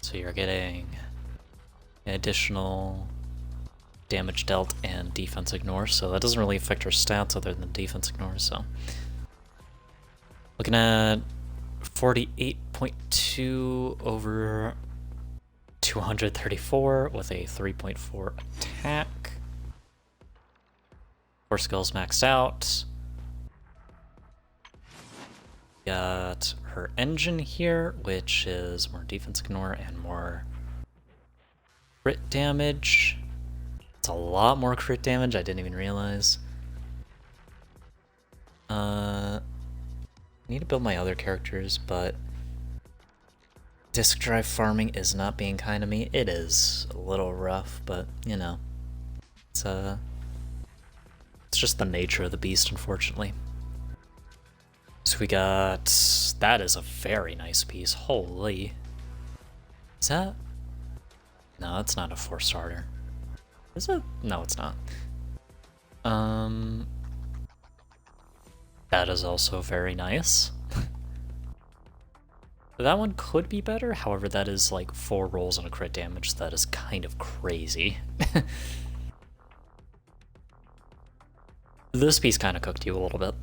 [SPEAKER 1] So you're getting an additional damage dealt and defense ignore, so that doesn't really affect her stats other than defense ignore, so. Looking at 48.2 over 234 with a 3.4 attack. 4 skills maxed out. Got her engine here, which is more defense ignore and more crit damage. It's a lot more crit damage, I didn't even realize. I need to build my other characters, but disk drive farming is not being kind to me. It is a little rough, but you know, it's just the nature of the beast, unfortunately. So we got, that is a very nice piece. Holy, is that? No, it's not a 4-starter. Is it? No, it's not. That is also very nice. That one could be better, however that is like 4 rolls and a crit damage, so that is kind of crazy. This piece kind of cooked you a little bit.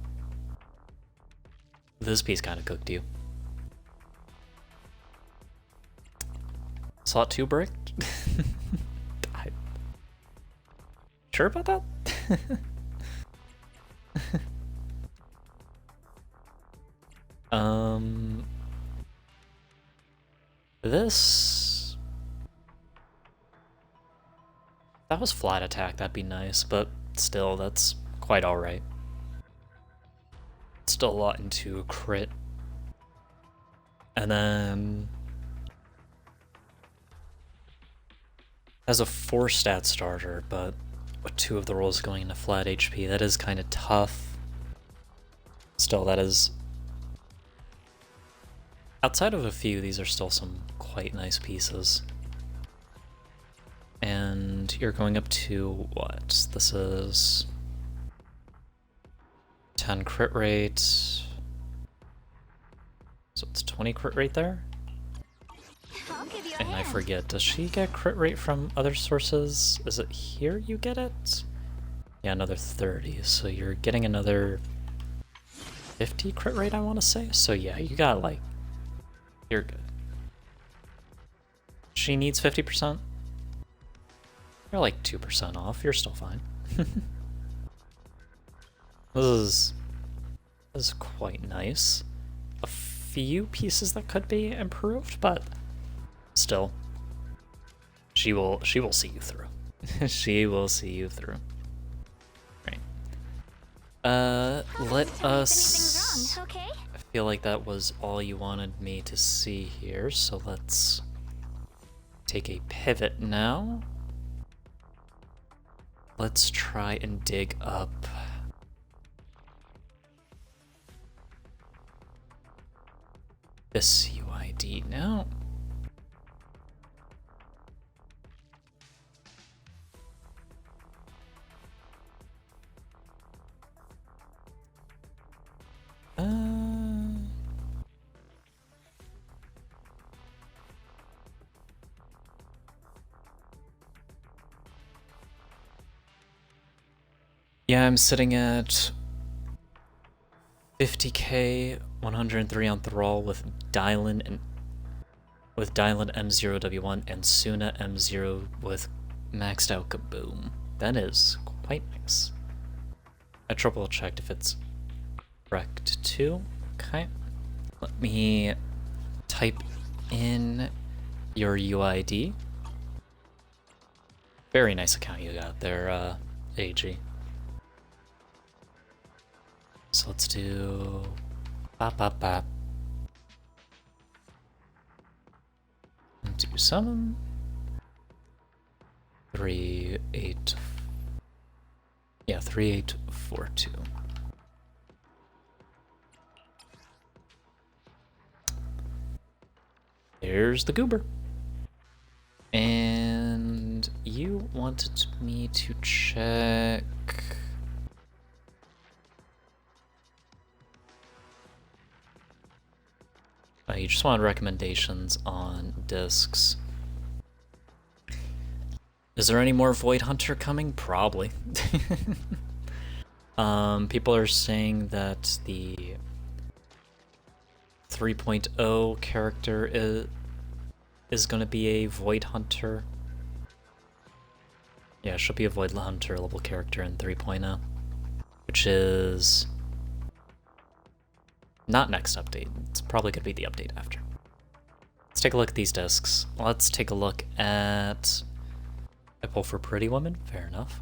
[SPEAKER 1] This piece kind of cooked you. Slot 2 bricked? Sure about that? This... That was flat attack, that'd be nice, but still, that's quite alright. Still a lot into crit. And then as a 4-stat starter, but with 2 of the rolls going into flat HP, that is kind of tough. Still, that is... Outside of a few, these are still some quite nice pieces. And you're going up to what? This is 10 crit rate. So it's 20 crit rate there?
[SPEAKER 2] I'll give you a
[SPEAKER 1] And I
[SPEAKER 2] hand.
[SPEAKER 1] forget, does she get crit rate from other sources? Is it here you get it? Yeah, another 30, so you're getting another 50 crit rate, I want to say? So yeah, you got like, you're good. She needs 50%? You're like 2% off, you're still fine. This is quite nice. A few pieces that could be improved, but still, she will see you through. She will see you through. Right. Let us...
[SPEAKER 2] Anything's wrong, okay?
[SPEAKER 1] I feel like that was all you wanted me to see here, so let's take a pivot now. Let's try and dig up this UID now. Yeah, I'm sitting at 50k, 103 on Thrall with Dylan M0W1 and Suna M0 with maxed out Kaboom. That is quite nice. I triple checked if it's correct too. Okay. Let me type in your UID. Very nice account you got there, AG. So let's do bop bop bop. 127 38. Yeah, 3842. There's the goober. And you wanted me to check. You just want recommendations on discs. Is there any more Void Hunter coming? Probably. People are saying that the 3.0 character is going to be a Void Hunter. Yeah, it should be a Void Hunter level character in 3.0, which is not next update. It's probably going to be the update after. Let's take a look at these discs. Let's take a look at... I pull for Pretty Woman, fair enough.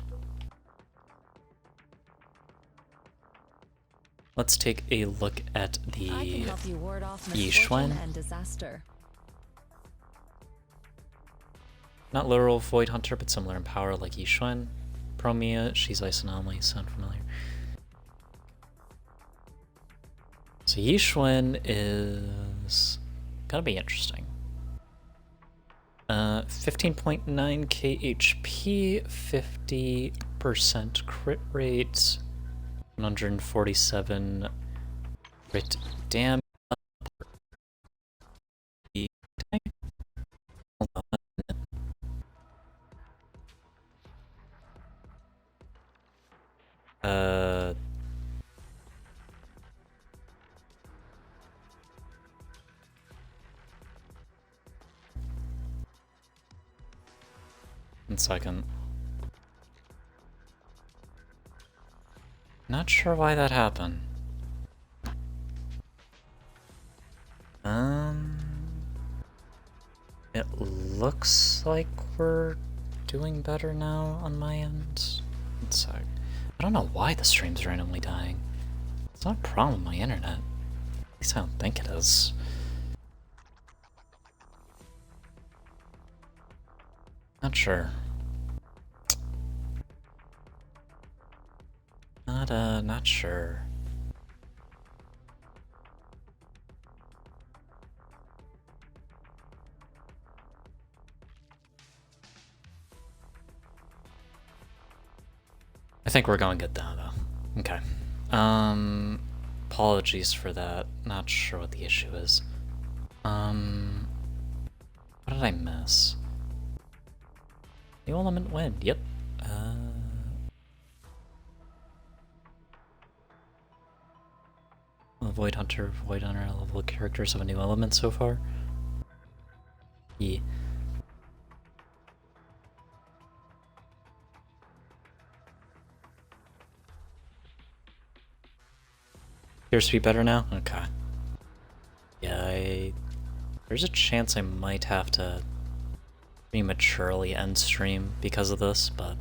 [SPEAKER 1] Let's take a look at the
[SPEAKER 3] I can help you ward off
[SPEAKER 1] Yishuan.
[SPEAKER 3] misfortune and disaster.
[SPEAKER 1] Not literal Void Hunter, but similar in power like Yishuan. Promia, she's Ice Anomaly, sound familiar. So Yishuan is gonna be interesting. 15.9k HP, 50% crit rate, 147 crit damage. Hold on. 1 second. Not sure why that happened. It looks like we're doing better now on my end. 1 sec. I don't know why the stream's randomly dying. It's not a problem with my internet. At least I don't think it is. Not sure. Not sure. I think we're going good now, though. Okay. Apologies for that. Not sure what the issue is. What did I miss? New element wind, yep. Void Hunter level characters have a new element so far. Yeah. Appears to be better now? Okay. Yeah, there's a chance I might have to prematurely end stream because of this, but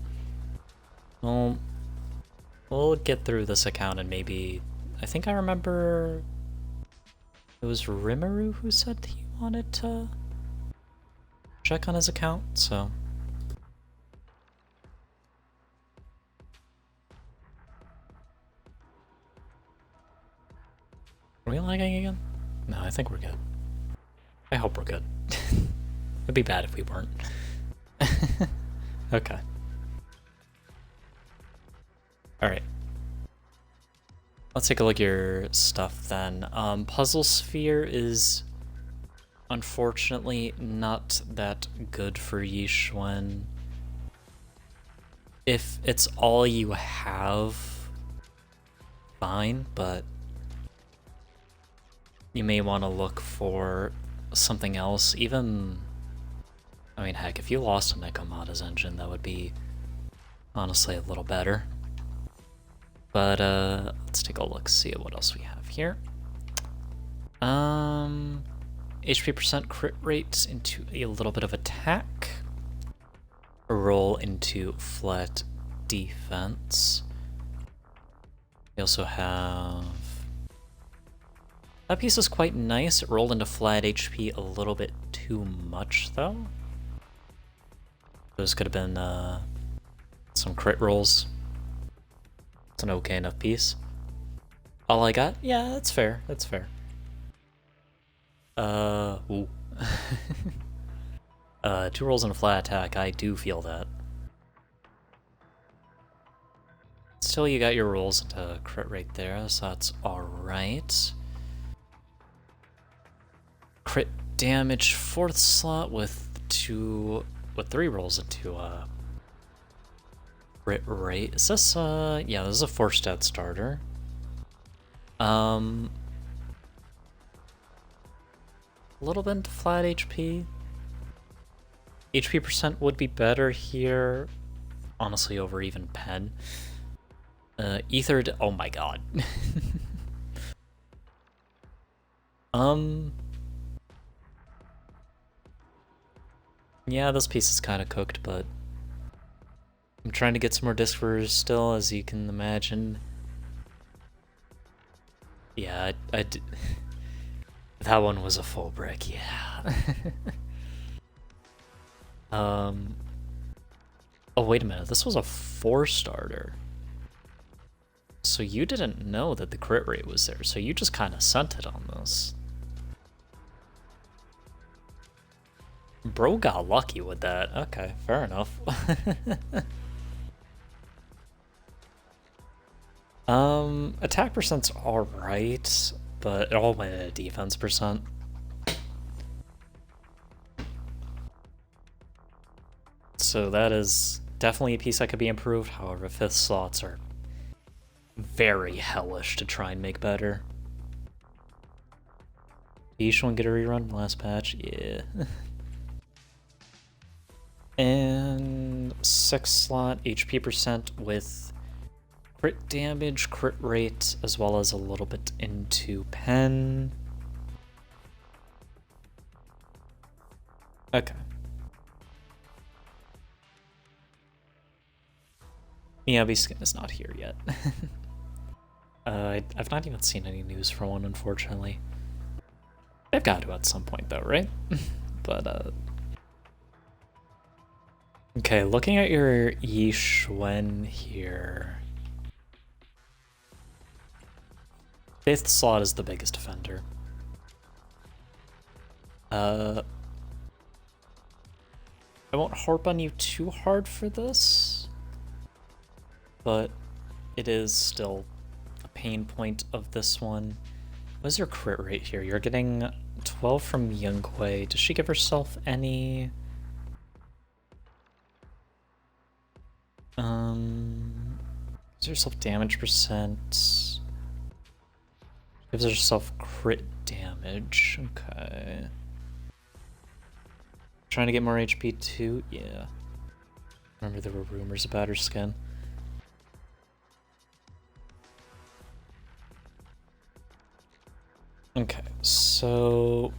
[SPEAKER 1] we'll get through this account and maybe... I think I remember it was Rimuru who said he wanted to check on his account, so... Are we lagging again? No, I think we're good. I hope we're good. It'd be bad if we weren't. Okay. Alright. Let's take a look at your stuff then. Puzzle Sphere is unfortunately not that good for Yixuan. If it's all you have, fine, but you may want to look for something else. Even, I mean, heck, if you lost a Nekomata's engine, that would be honestly a little better. But let's take a look, see what else we have here. HP percent crit rate into a little bit of attack. Roll into flat defense. We also have... That piece is quite nice. It rolled into flat HP a little bit too much, though. Those could have been some crit rolls. It's an okay enough piece. All I got? Yeah, that's fair. That's fair. Ooh. 2 rolls and a flat attack. I do feel that. Still, you got your rolls into crit rate there, so that's alright. Crit damage 4th slot with 3 rolls into crit rate. Is this yeah, this is a 4-stat starter. A little bit into flat HP. HP percent would be better here, honestly, over even pen. Ethered, oh my god. Yeah, this piece is kind of cooked, but I'm trying to get some more disc furs still, as you can imagine. Yeah, that one was a full brick, yeah. Oh, wait a minute, this was a 4-starter. So you didn't know that the crit rate was there, so you just kind of sent it on this. Bro got lucky with that. Okay, fair enough. Attack percent's alright, but it all went into defense percent. So that is definitely a piece that could be improved. However, 5th slots are very hellish to try and make better. Did each one get a rerun last patch? Yeah. And 6th slot, HP percent with crit damage, crit rate, as well as a little bit into pen. Okay. Miyabi skin is not here yet. I've not even seen any news for one, unfortunately. They've got to at some point, though, right? But, okay, looking at your Yi Xuan here. 5th slot is the biggest offender. I won't harp on you too hard for this, but it is still a pain point of this one. What's your crit rate here? You're getting 12 from Yunquei. Does she give herself any... gives herself damage percent. Gives herself crit damage. Okay. Trying to get more HP too? Yeah. Remember there were rumors about her skin. Okay, so...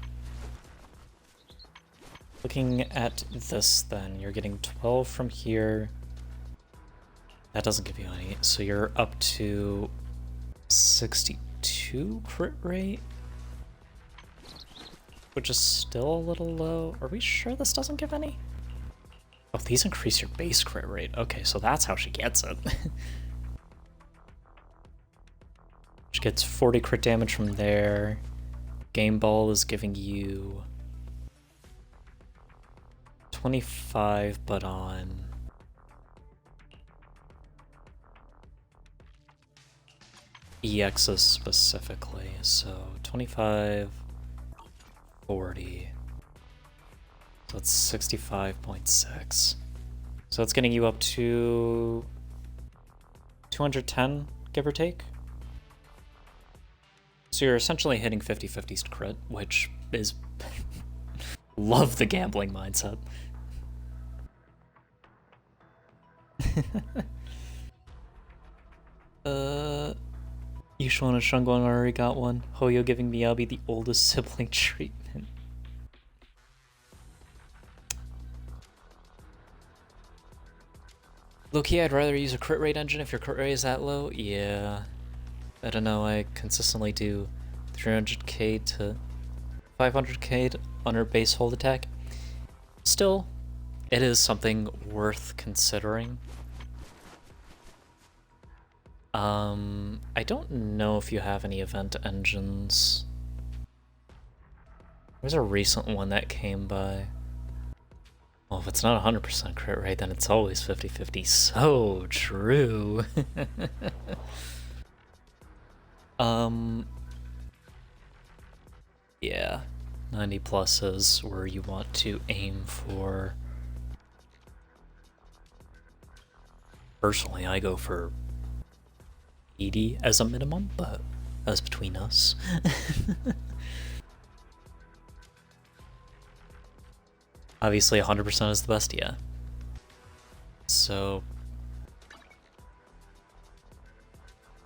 [SPEAKER 1] looking at this then, you're getting 12 from here. That doesn't give you any, so you're up to 62 crit rate? Which is still a little low. Are we sure this doesn't give any? Oh, these increase your base crit rate. Okay, so that's how she gets it. She gets 40 crit damage from there. Game Ball is giving you 25, but on EXs specifically. So 25, 40. So it's 65.6. So it's getting you up to 210, give or take. So you're essentially hitting 50-50s to crit, which is... love the gambling mindset. Yushuan and Shunguang already got one. Hoyo giving Miyabi the oldest sibling treatment. Low-key, I'd rather use a crit rate engine if your crit rate is that low. Yeah. I don't know, I consistently do 300k to 500k on her base hold attack. Still, it is something worth considering. I don't know if you have any event engines. There's a recent one that came by. Well, if it's not 100% crit rate, then it's always 50-50. So true. Yeah, 90 plus is where you want to aim for. Personally, I go for 80 as a minimum, but that's between us. Obviously, 100% is the best, yeah. So,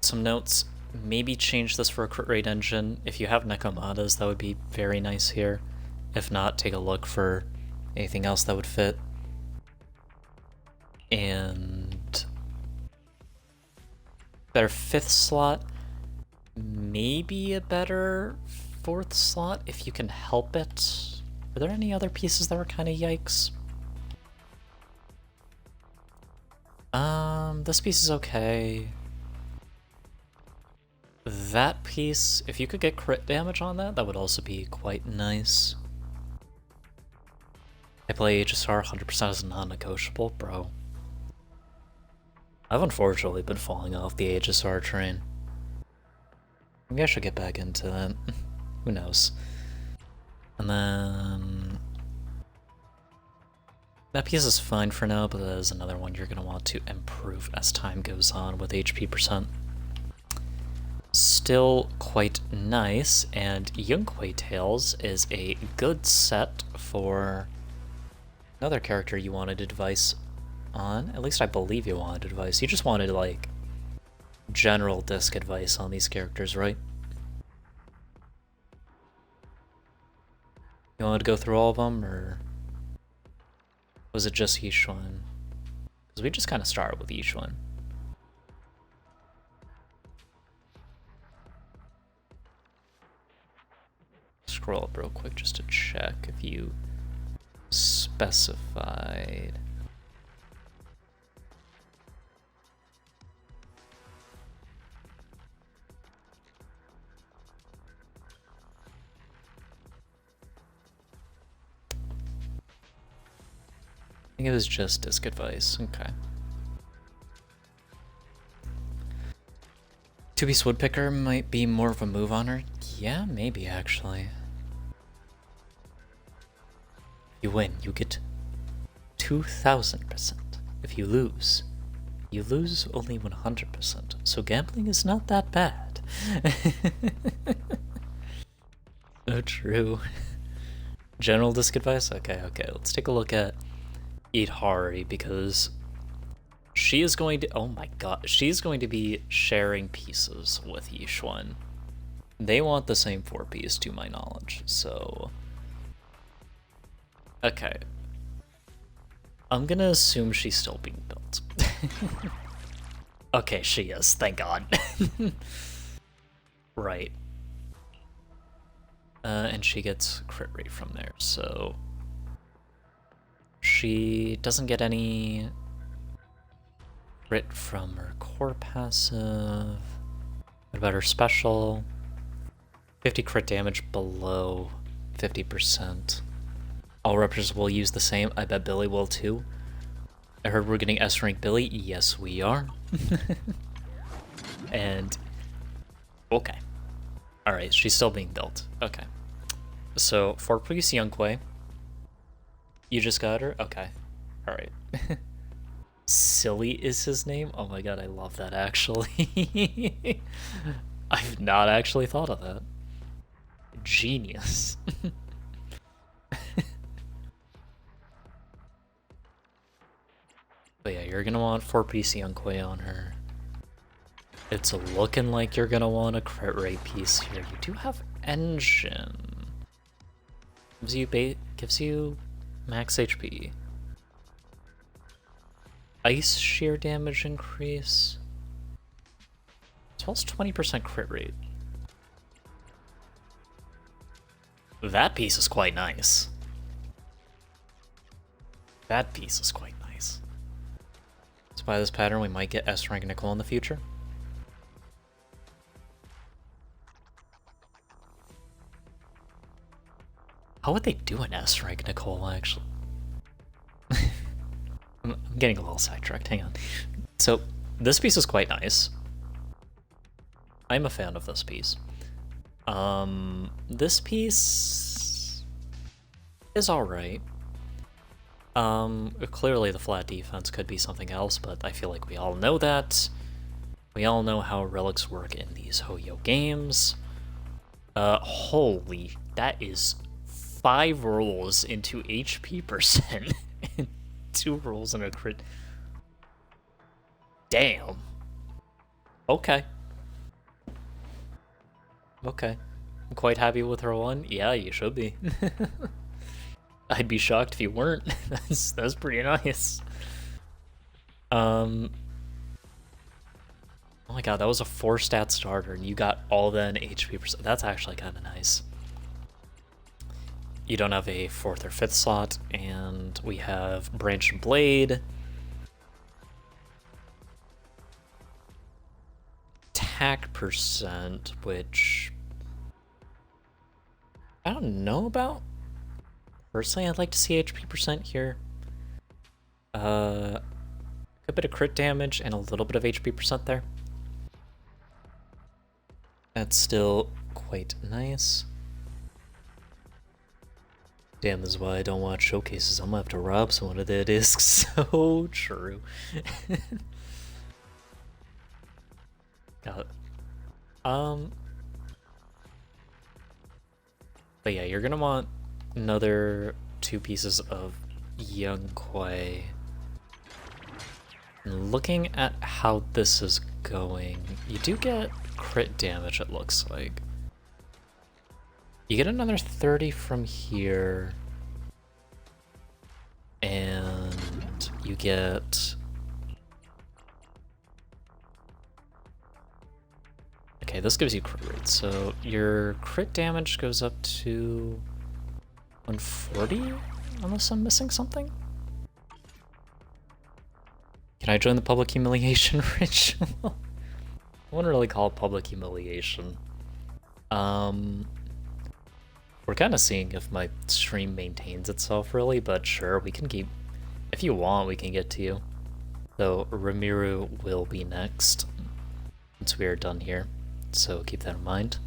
[SPEAKER 1] some notes. Maybe change this for a crit rate engine. If you have Nekomatas, that would be very nice here. If not, take a look for anything else that would fit. And better 5th slot, maybe a better 4th slot if you can help it. Are there any other pieces that were kind of yikes? This piece is okay. That piece, if you could get crit damage on that, that would also be quite nice. I play HSR 100% as non-negotiable, bro. I've unfortunately been falling off the HSR train. Maybe I should get back into that. Who knows? And then... that piece is fine for now, but that is another one you're going to want to improve as time goes on with HP percent. Still quite nice, and Yunquei Tales is a good set for another character you wanted advice on. At least I believe you wanted advice. You just wanted, like, general disc advice on these characters, right? You wanted to go through all of them, or was it just Yishuan? Because we just kind of started with Yishuan. scroll up real quick just to check if you specified. I think it was just disc advice. Okay. Two-piece woodpecker might be more of a move on her. Yeah, maybe actually. If you win, you get 2,000%. If you lose only 100%. So gambling is not that bad. So true. General disc advice? Okay, let's take a look at Idhari because she is going to, oh my god, she's going to be sharing pieces with Yishuan. They want the same 4-piece to my knowledge, so... Okay. I'm gonna assume she's still being built. Okay, she is, thank god. Right. And she gets crit rate from there, so... She doesn't get any crit from her core passive. What about her special? 50 crit damage below 50%. All rappers will use the same. I bet Billy will too. I heard we're getting S rank Billy. Yes, we are. And okay. Alright, she's still being built. Okay. So, for Priest Youngquay, you just got her? Okay. Alright. Silly is his name? Oh my god, I love that actually. I've not actually thought of that. Genius. But yeah, you're gonna want 4-piece Youngquay on her. It's looking like you're gonna want a crit rate piece here. You do have engine. Gives you max HP. Ice shear damage increase. As well as 20% crit rate. That piece is quite nice. That piece is quite nice. So by this pattern, we might get S rank Nicole in the future. How would they do an S rank Nicole, actually? I'm getting a little sidetracked, hang on. So, this piece is quite nice. I'm a fan of this piece. This piece is alright. Clearly the flat defense could be something else, but I feel like we all know that. We all know how relics work in these Hoyo games. Holy, that is 5 rolls into HP percent. And 2 rolls in a crit. Damn. Okay. Okay. I'm quite happy with her one. Yeah, you should be. I'd be shocked if you weren't. That's pretty nice. Oh my god, that was a 4-stat starter, and you got all that in HP percent. That's actually kind of nice. You don't have a 4th or 5th slot, and we have Branch and Blade. Attack percent, which I don't know about. Personally, I'd like to see HP percent here. A bit of crit damage and a little bit of HP percent there. That's still quite nice. Damn, this is why I don't watch showcases. I'm gonna have to rob someone of their discs. So true. Got it. But yeah, you're gonna want another 2 pieces of Youngquay. Looking at how this is going, you do get crit damage, it looks like. You get another 30 from here, and you get... Okay, Okay, this gives you crit rate. So your crit damage goes up to 140, unless I'm missing something? Can I join the public humiliation ritual? I wouldn't really call it public humiliation. We're kind of seeing if my stream maintains itself, really, but sure, we can keep... If you want, we can get to you. So, Ramiru will be next, once we are done here, so keep that in mind.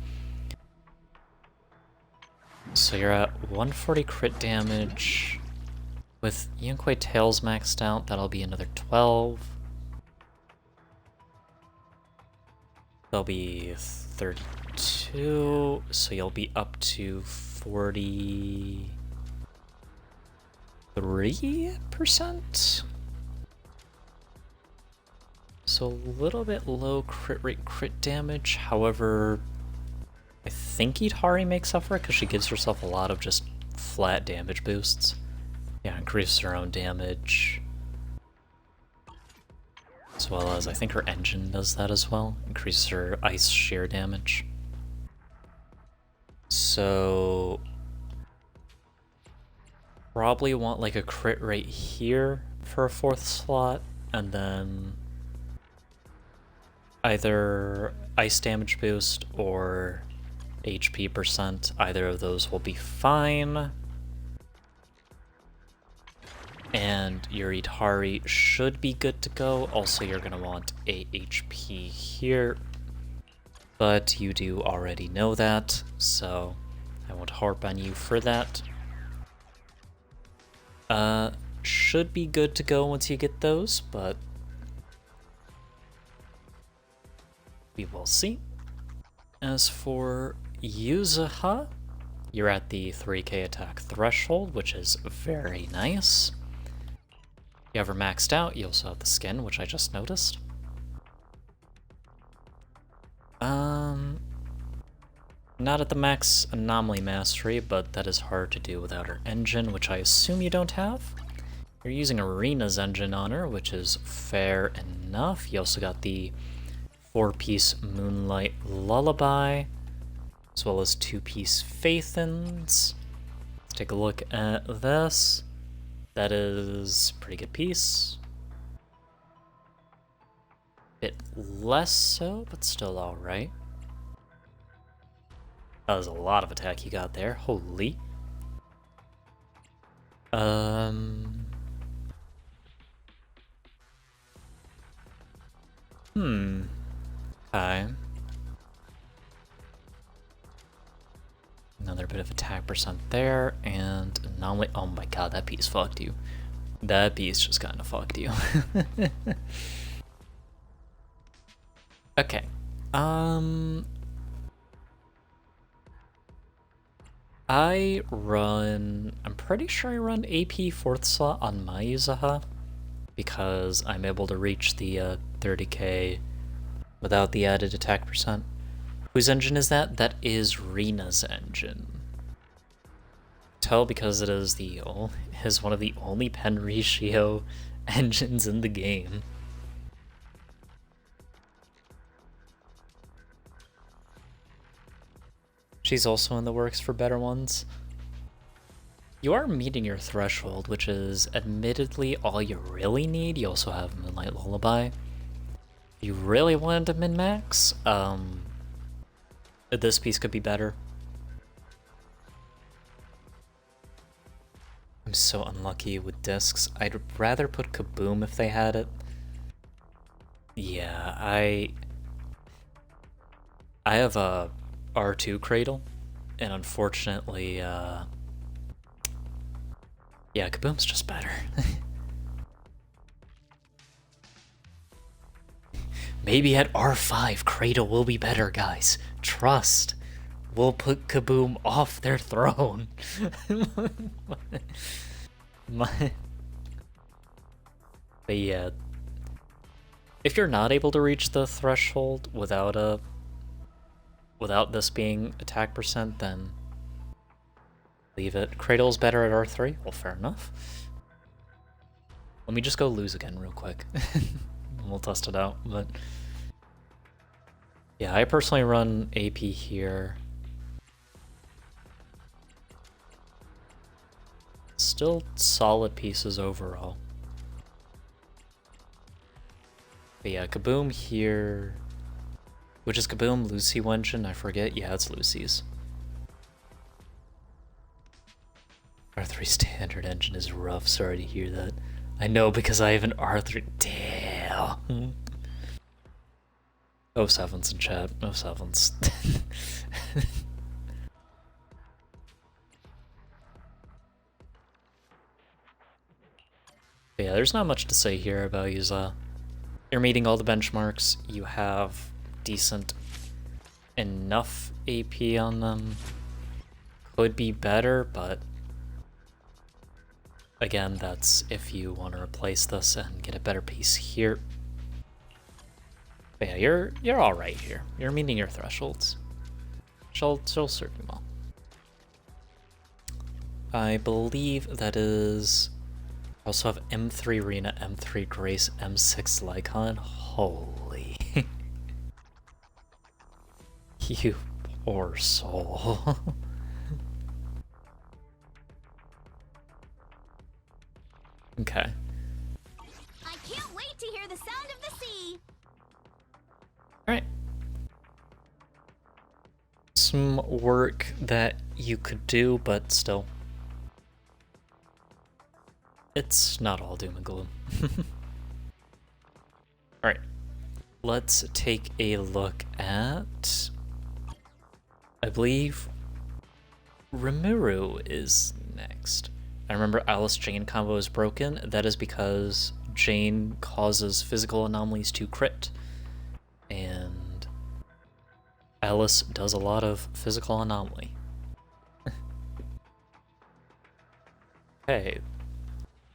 [SPEAKER 1] So you're at 140 crit damage. With Yunquei Tails maxed out, that'll be another 12. That'll be 32, so you'll be up to 43%? So a little bit low crit rate, crit damage. However, I think Itari makes up for it because she gives herself a lot of just flat damage boosts. Yeah, increases her own damage. As well as, I think her engine does that as well. Increases her ice shear damage. So... probably want like a crit rate here for a 4th slot, and then... either ice damage boost or HP percent. Either of those will be fine. And your Itari should be good to go. Also, you're going to want a HP here. But you do already know that, so I won't harp on you for that. Should be good to go once you get those, but we will see. As for Yuzuha, you're at the 3k attack threshold, which is very nice. You have her maxed out, you also have the skin, which I just noticed. Not at the max anomaly mastery, but that is hard to do without her engine, which I assume you don't have. You're using Arena's engine on her, which is fair enough. You also got the 4-piece Moonlight Lullaby, as well as 2-piece Faithins. Let's take a look at this. That is a pretty good piece. Bit less so, but still alright. That was a lot of attack you got there. Holy. Okay. Another bit of attack percent there, and anomaly. Oh my god, that piece fucked you. That piece just kind of fucked you. Okay. I'm pretty sure I run AP 4th slot on my Yuzuha, because I'm able to reach the 30k without the added attack percent. Whose engine is that? That is Rena's engine. Tell because it is one of the only pen ratio engines in the game. She's also in the works for better ones. You are meeting your threshold, which is admittedly all you really need. You also have Moonlight Lullaby. If you really wanted to min-max, this piece could be better. I'm so unlucky with discs. I'd rather put Kaboom if they had it. Yeah, I have a R2 Cradle, and unfortunately, yeah, Kaboom's just better. Maybe at R5, Cradle will be better, guys. Trust. We'll put Kaboom off their throne. But yeah, if you're not able to reach the threshold without this being attack percent, then leave it. Cradle's better at R3. Well, fair enough. Let me just go lose again real quick. We'll test it out, but Yeah, I personally run AP here. Still solid pieces overall. But yeah, Kaboom here. Which is Kaboom? Lucy Wenjin? I forget. Yeah, it's Lucy's. R3 standard engine is rough. Sorry to hear that. I know because I have an R3. Damn. Oh, sevens in chat. Oh, sevens. Yeah, there's not much to say here about Yuza. You're meeting all the benchmarks. You have decent enough AP on them. Could be better, but again, that's if you want to replace this and get a better piece here. But yeah, you're all right here. You're meeting your thresholds. She'll serve you well. I believe that is. I also have M3 Rena, M3 Grace, M6 Lycon. Holy. You poor soul. Okay.
[SPEAKER 2] I can't wait to hear the sound of the sea.
[SPEAKER 1] Alright. Some work that you could do, but still. It's not all doom and gloom. Alright. Let's take a look at... I believe Rimuru is next. I remember Alice Jane combo is broken. That is because Jane causes physical anomalies to crit. And Alice does a lot of physical anomaly. Okay.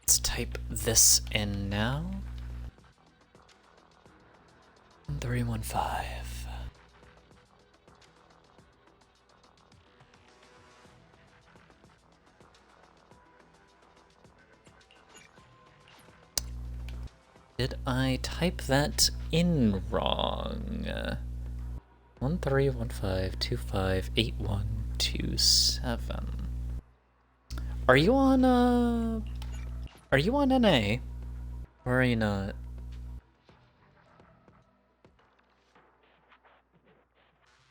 [SPEAKER 1] Let's type this in now. 315. Did I type that in wrong? 1315258127. Are you on NA? Or are you not?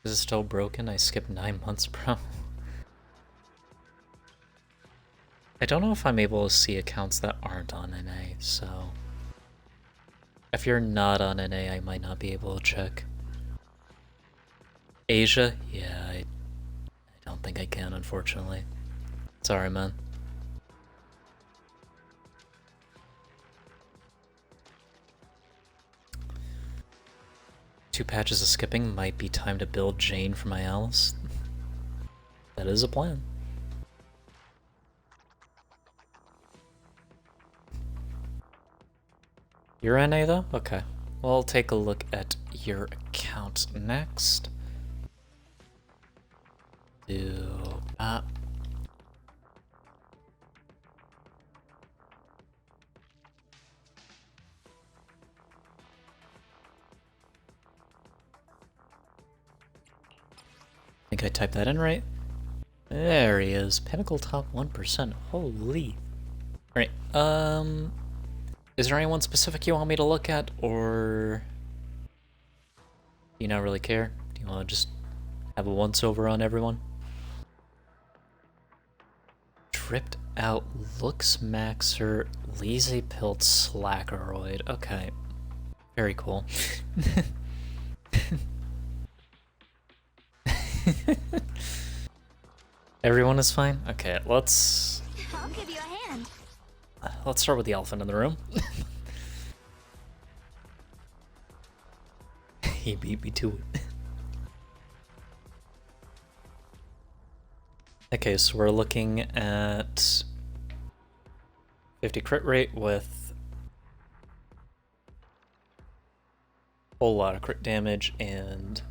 [SPEAKER 1] Is it still broken? I skipped 9 months, bro. I don't know if I'm able to see accounts that aren't on NA, so... If you're not on NA, I might not be able to check. Asia? Yeah, I don't think I can, unfortunately. Sorry, man. Two patches of skipping might be time to build Jane for my Alice. That is a plan. You're NA though? Okay. Well, I'll take a look at your account next. Do that. I think I typed that in right. There he is. Pinnacle top 1%. Holy. Alright, is there anyone specific you want me to look at, or do you not really care? Do you want to just have a once-over on everyone? Tripped out Looks Maxer, Lazy Pilt Slackeroid. Okay. Very cool. Everyone is fine? Okay, let's
[SPEAKER 2] I'll give you a hand.
[SPEAKER 1] let's start with the elephant in the room. He beat me to it. Okay, so we're looking at 50 crit rate with a whole lot of crit damage and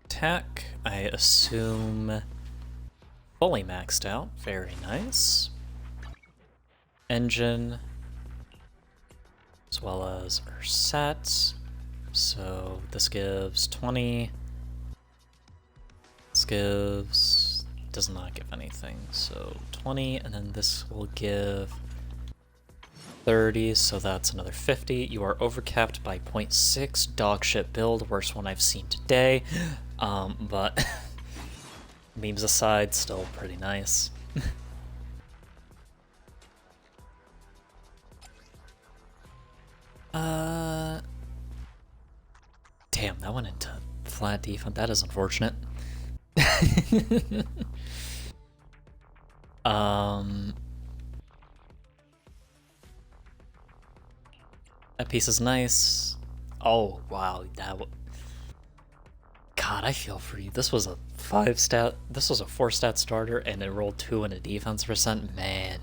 [SPEAKER 1] attack. I assume fully maxed out. Very nice. Engine, as well as our sets. So this gives 20, does not give anything. So 20, and then this will give 30, so that's another 50. You are overcapped by 0.6. Dog shit build, worst one I've seen today. But memes aside, still pretty nice. Damn, that went into flat defense. That is unfortunate. That piece is nice. Oh, wow, God, I feel for you. This was a 4-stat starter, and it rolled 2 in a defense percent. Man.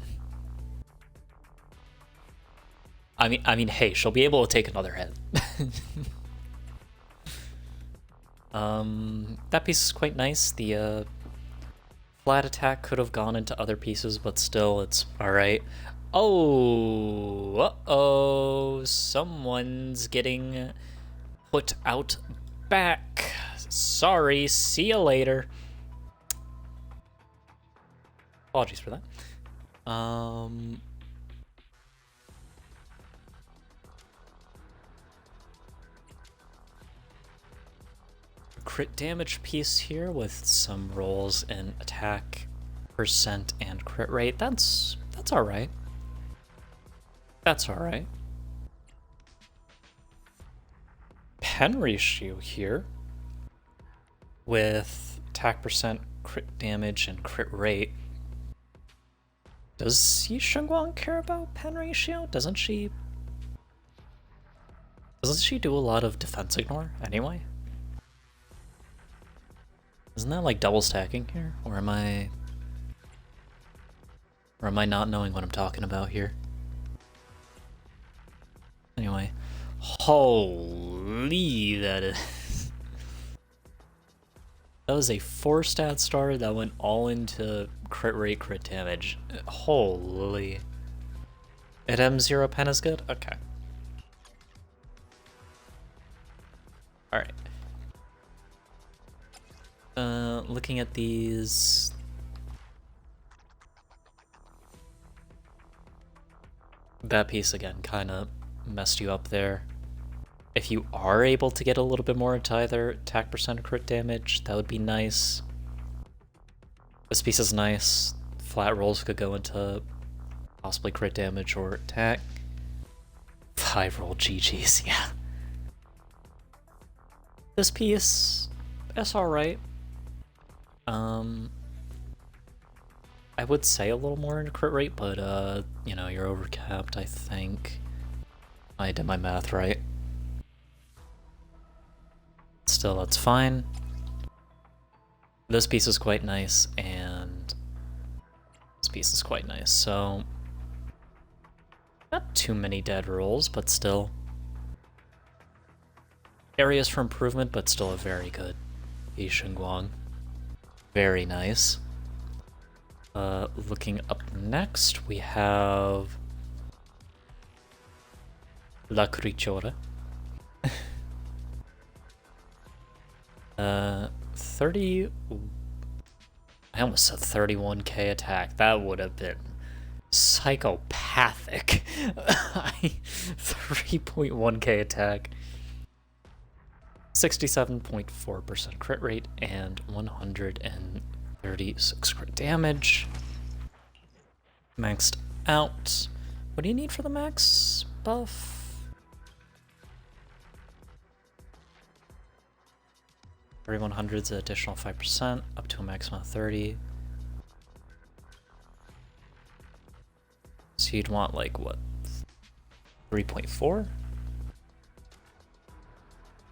[SPEAKER 1] I mean, hey, she'll be able to take another hit. That piece is quite nice. The flat attack could have gone into other pieces, but still, it's alright. Oh, uh-oh, someone's getting put out back. Sorry, see you later. Apologies for that. Crit damage piece here with some rolls in attack percent and crit rate. That's alright. That's alright. Pen ratio here with attack percent, crit damage, and crit rate. Does Yi Shengguang care about pen ratio? Doesn't she do a lot of defense ignore anyway? Isn't that like double stacking here? Or am I not knowing what I'm talking about here? Anyway, holy, that was a 4-stat starter that went all into crit rate, crit damage. Holy. At M0 pen is good? Okay. Alright. Looking at these... That piece again kind of messed you up there. If you are able to get a little bit more into either attack percent or crit damage, that would be nice. This piece is nice. Flat rolls could go into possibly crit damage or attack. 5-roll GG's, yeah. This piece, that's alright. I would say a little more in crit rate, but you know, you're overcapped, I think. I did my math right. Still, that's fine. This piece is quite nice, and this piece is quite nice, so... Not too many dead rolls, but still. Areas for improvement, but still a very good Yi Shengguang. Very nice. Looking up next, we have... La Crichora. 30... I almost said 31k attack. That would have been psychopathic. 3.1k attack. 67.4% crit rate and 136 crit damage. Maxed out. What do you need for the max buff? 3100's an additional 5%, up to a maximum of 30. So you'd want like what? 3.4?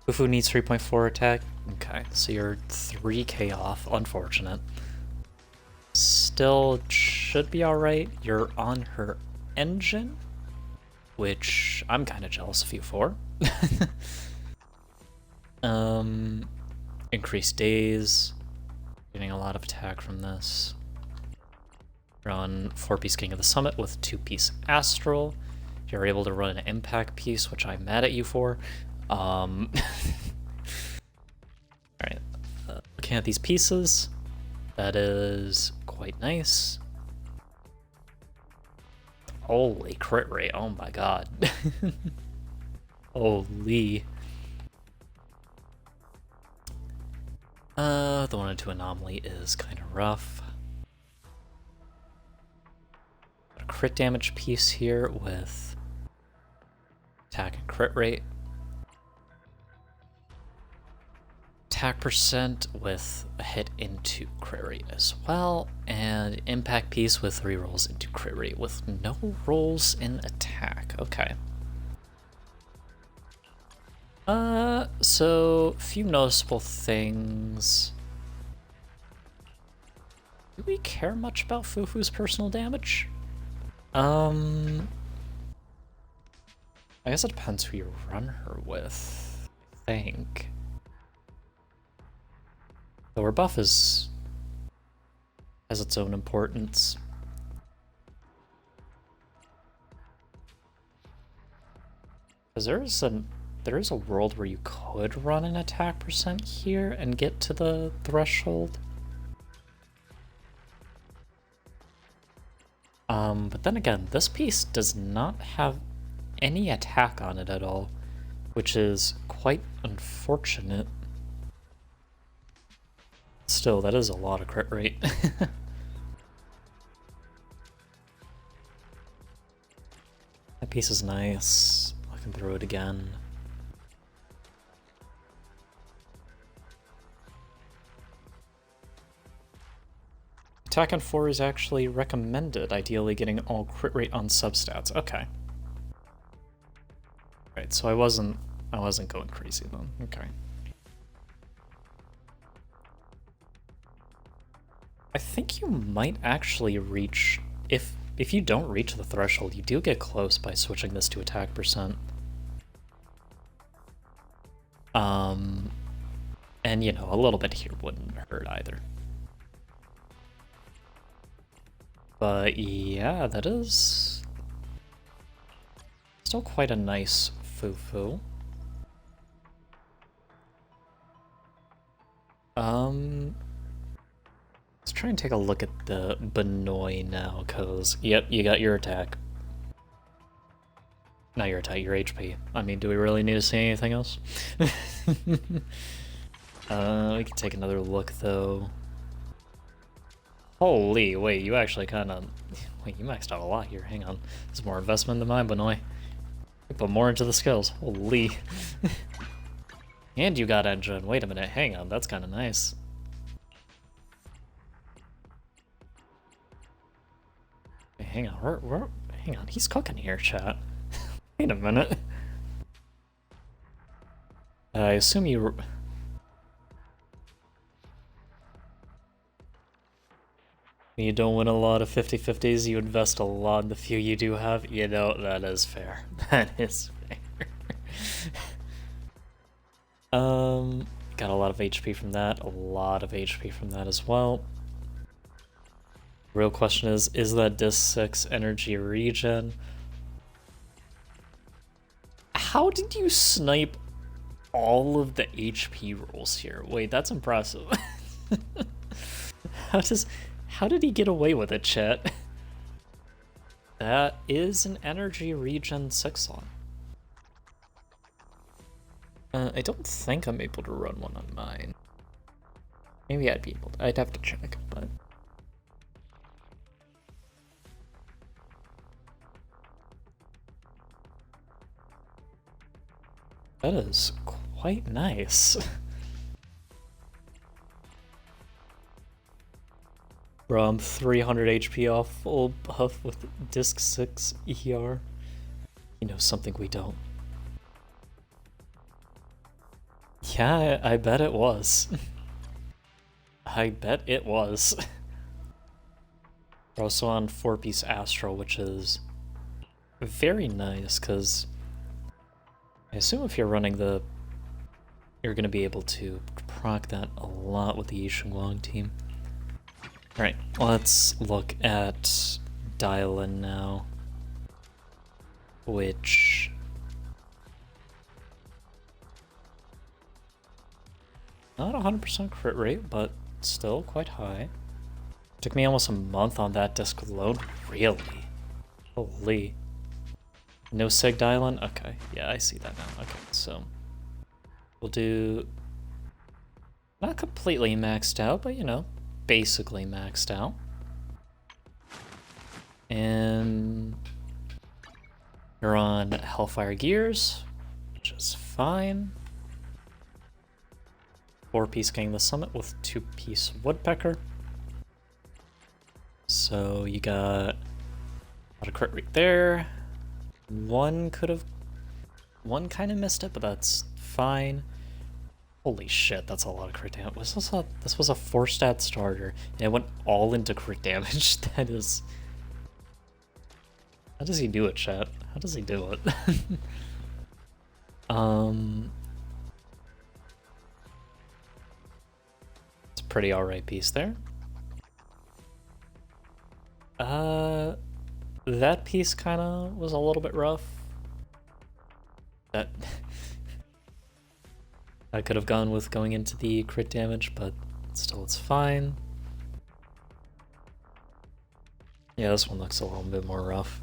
[SPEAKER 1] Ufu needs 3.4 attack. Okay, so you're 3k off. Unfortunate. Still should be alright. You're on her engine, which I'm kind of jealous of you for. Increased days. Getting a lot of attack from this. You're on 4-piece King of the Summit with 2-piece Astral. You're able to run an impact piece, which I'm mad at you for. Alright. Looking looking at these pieces, that is quite nice. Holy crit rate, oh my god. Holy. The 1-2 anomaly is kind of rough. A crit damage piece here with attack and crit rate. Attack percent with a hit into crit rate as well, and impact piece with 3 rolls into crit rate with no rolls in attack. Okay. So few noticeable things. Do we care much about Fufu's personal damage? I guess it depends who you run her with, I think. The rebuff has its own importance. Because there is a world where you could run an attack percent here and get to the threshold. But then again, this piece does not have any attack on it at all, which is quite unfortunate. Still, that is a lot of crit rate. That piece is nice. Looking through it again. Attack on 4 is actually recommended, ideally getting all crit rate on substats. Okay. Right, so I wasn't going crazy then. Okay. I think you might actually reach, if you don't reach the threshold, you do get close by switching this to attack percent. And you know, a little bit here wouldn't hurt either. But yeah, that is still quite a nice Fufu. Let's try and take a look at the Benoy now, cause yep, you got your attack. Not your attack, your HP. I mean, do we really need to see anything else? We can take another look though. Holy, wait, you actually kind of... Wait, you maxed out a lot here. Hang on. This is more investment than mine, Benoy. You put more into the skills. Holy. And you got engine. Wait a minute. Hang on. That's kind of nice. Wait, hang on. Hang on. He's cooking here, chat. Wait a minute. I assume you... You don't win a lot of 50-50s, you invest a lot in the few you do have. You know, that is fair. That is fair. Got a lot of HP from that, a lot of HP from that as well. Real question is that Disc 6 energy regen? How did you snipe all of the HP rolls here? Wait, that's impressive. How did he get away with it, chat? That is an energy regen 6-on. I don't think I'm able to run one on mine. Maybe I'd be able to. I'd have to check, but... That is quite nice. Bro, I'm 300 HP off full buff with Disc 6 ER. You know something we don't. Yeah, I bet it was. I bet it was. We're also on 4-piece Astral, which is very nice, because I assume if you're running the... You're going to be able to proc that a lot with the Yishengwang team. Alright, let's look at Dial-In now, which... Not 100% crit rate, but still quite high. Took me almost a month on that disc alone. Really? Holy. No Sig Dialing? Okay, yeah, I see that now. Okay, so we'll do not completely maxed out, but you know, basically maxed out. And you're on Hellfire Gears, which is fine. 4-piece King the Summit with 2-piece Woodpecker. So you got a lot of crit rate there. One kind of missed it, but that's fine. Holy shit, that's a lot of crit damage. This was a 4-stat starter, and it went all into crit damage. That is... How does he do it, chat? How does he do it? It's a pretty alright piece there. That piece kind of was a little bit rough. That I could have gone with going into the crit damage, but still it's fine. Yeah, this one looks a little bit more rough.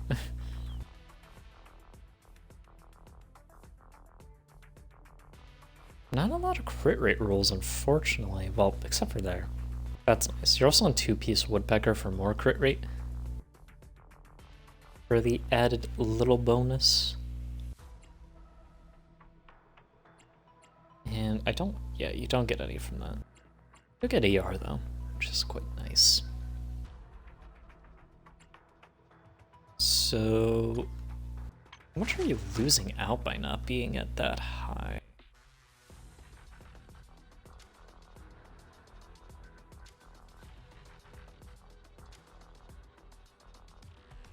[SPEAKER 1] Not a lot of crit rate rolls, unfortunately. Well, except for there. That's nice. You're also on 2-piece Woodpecker for more crit rate. For the added little bonus. And I don't... Yeah, you don't get any from that. You get AR, though, which is quite nice. So... How much are you losing out by not being at that high?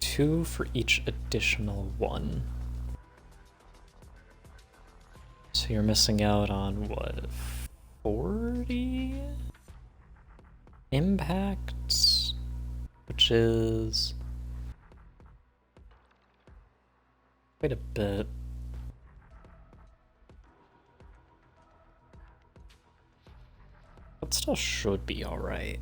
[SPEAKER 1] Two for each additional one. So you're missing out on what, 40 impact, which is quite a bit. But still should be alright.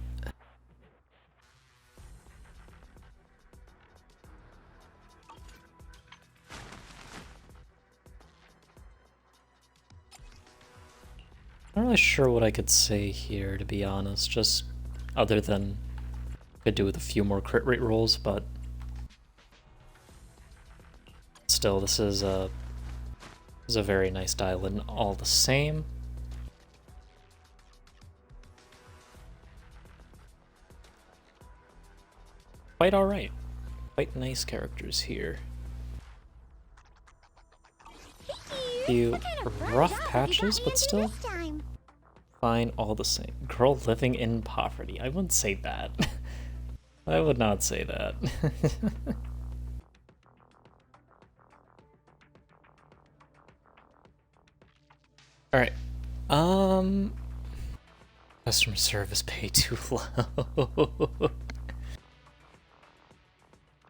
[SPEAKER 1] Not really sure what I could say here, to be honest, just other than could do with a few more crit rate rolls, but still, this is a very nice dial-in all the same. Quite alright. Quite nice characters here. Few rough patches, but still fine all the same. Girl living in poverty. I wouldn't say that. I would not say that. Alright. Customer service pay too low.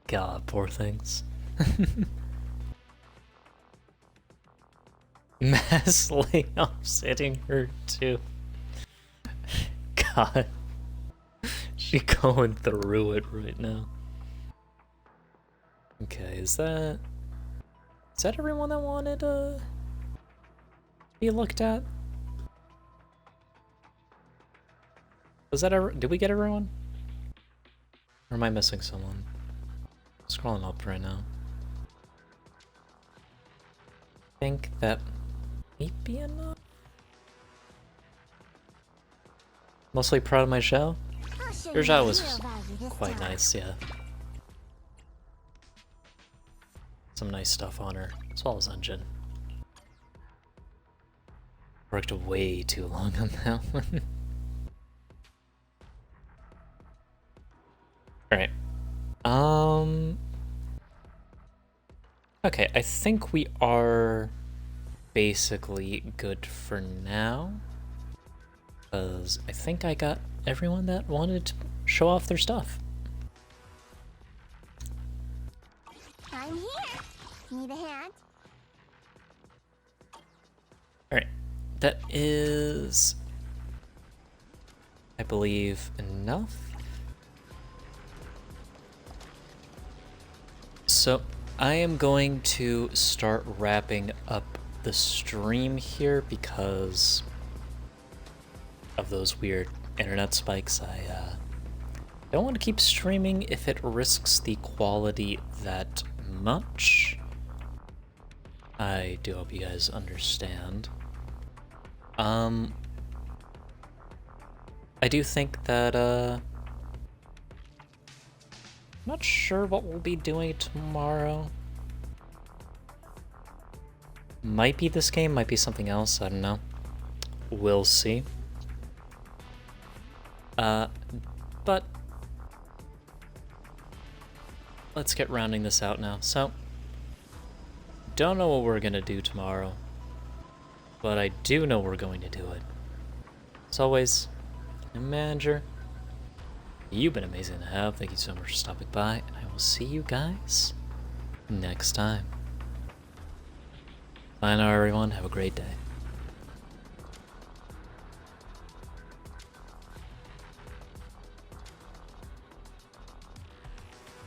[SPEAKER 1] God, poor things. Mass layoffs hitting her too. God. She going through it right now. Okay, is that everyone that wanted to be looked at? Was that did we get everyone? Or am I missing someone? I'm scrolling up right now. I think that might be enough. Mostly proud of my Zhao. Your Zhao was quite nice, yeah. Some nice stuff on her, as well as Engine. Worked way too long on that one. Alright. Okay, I think we are basically good for now. Because I think I got everyone that wanted to show off their stuff.
[SPEAKER 2] I'm here. Need a hand?
[SPEAKER 1] Alright, that is I believe, enough. So I am going to start wrapping up the stream here because of those weird internet spikes. I don't want to keep streaming if it risks the quality that much. I do hope you guys understand. I do think that, not sure what we'll be doing tomorrow. Might be this game, might be something else, I don't know. We'll see. But let's get rounding this out now. So, don't know what we're gonna do tomorrow, but I do know we're going to do it. As always, Manager, you've been amazing to have. Thank you so much for stopping by, and I will see you guys next time. Bye now, everyone. Have a great day.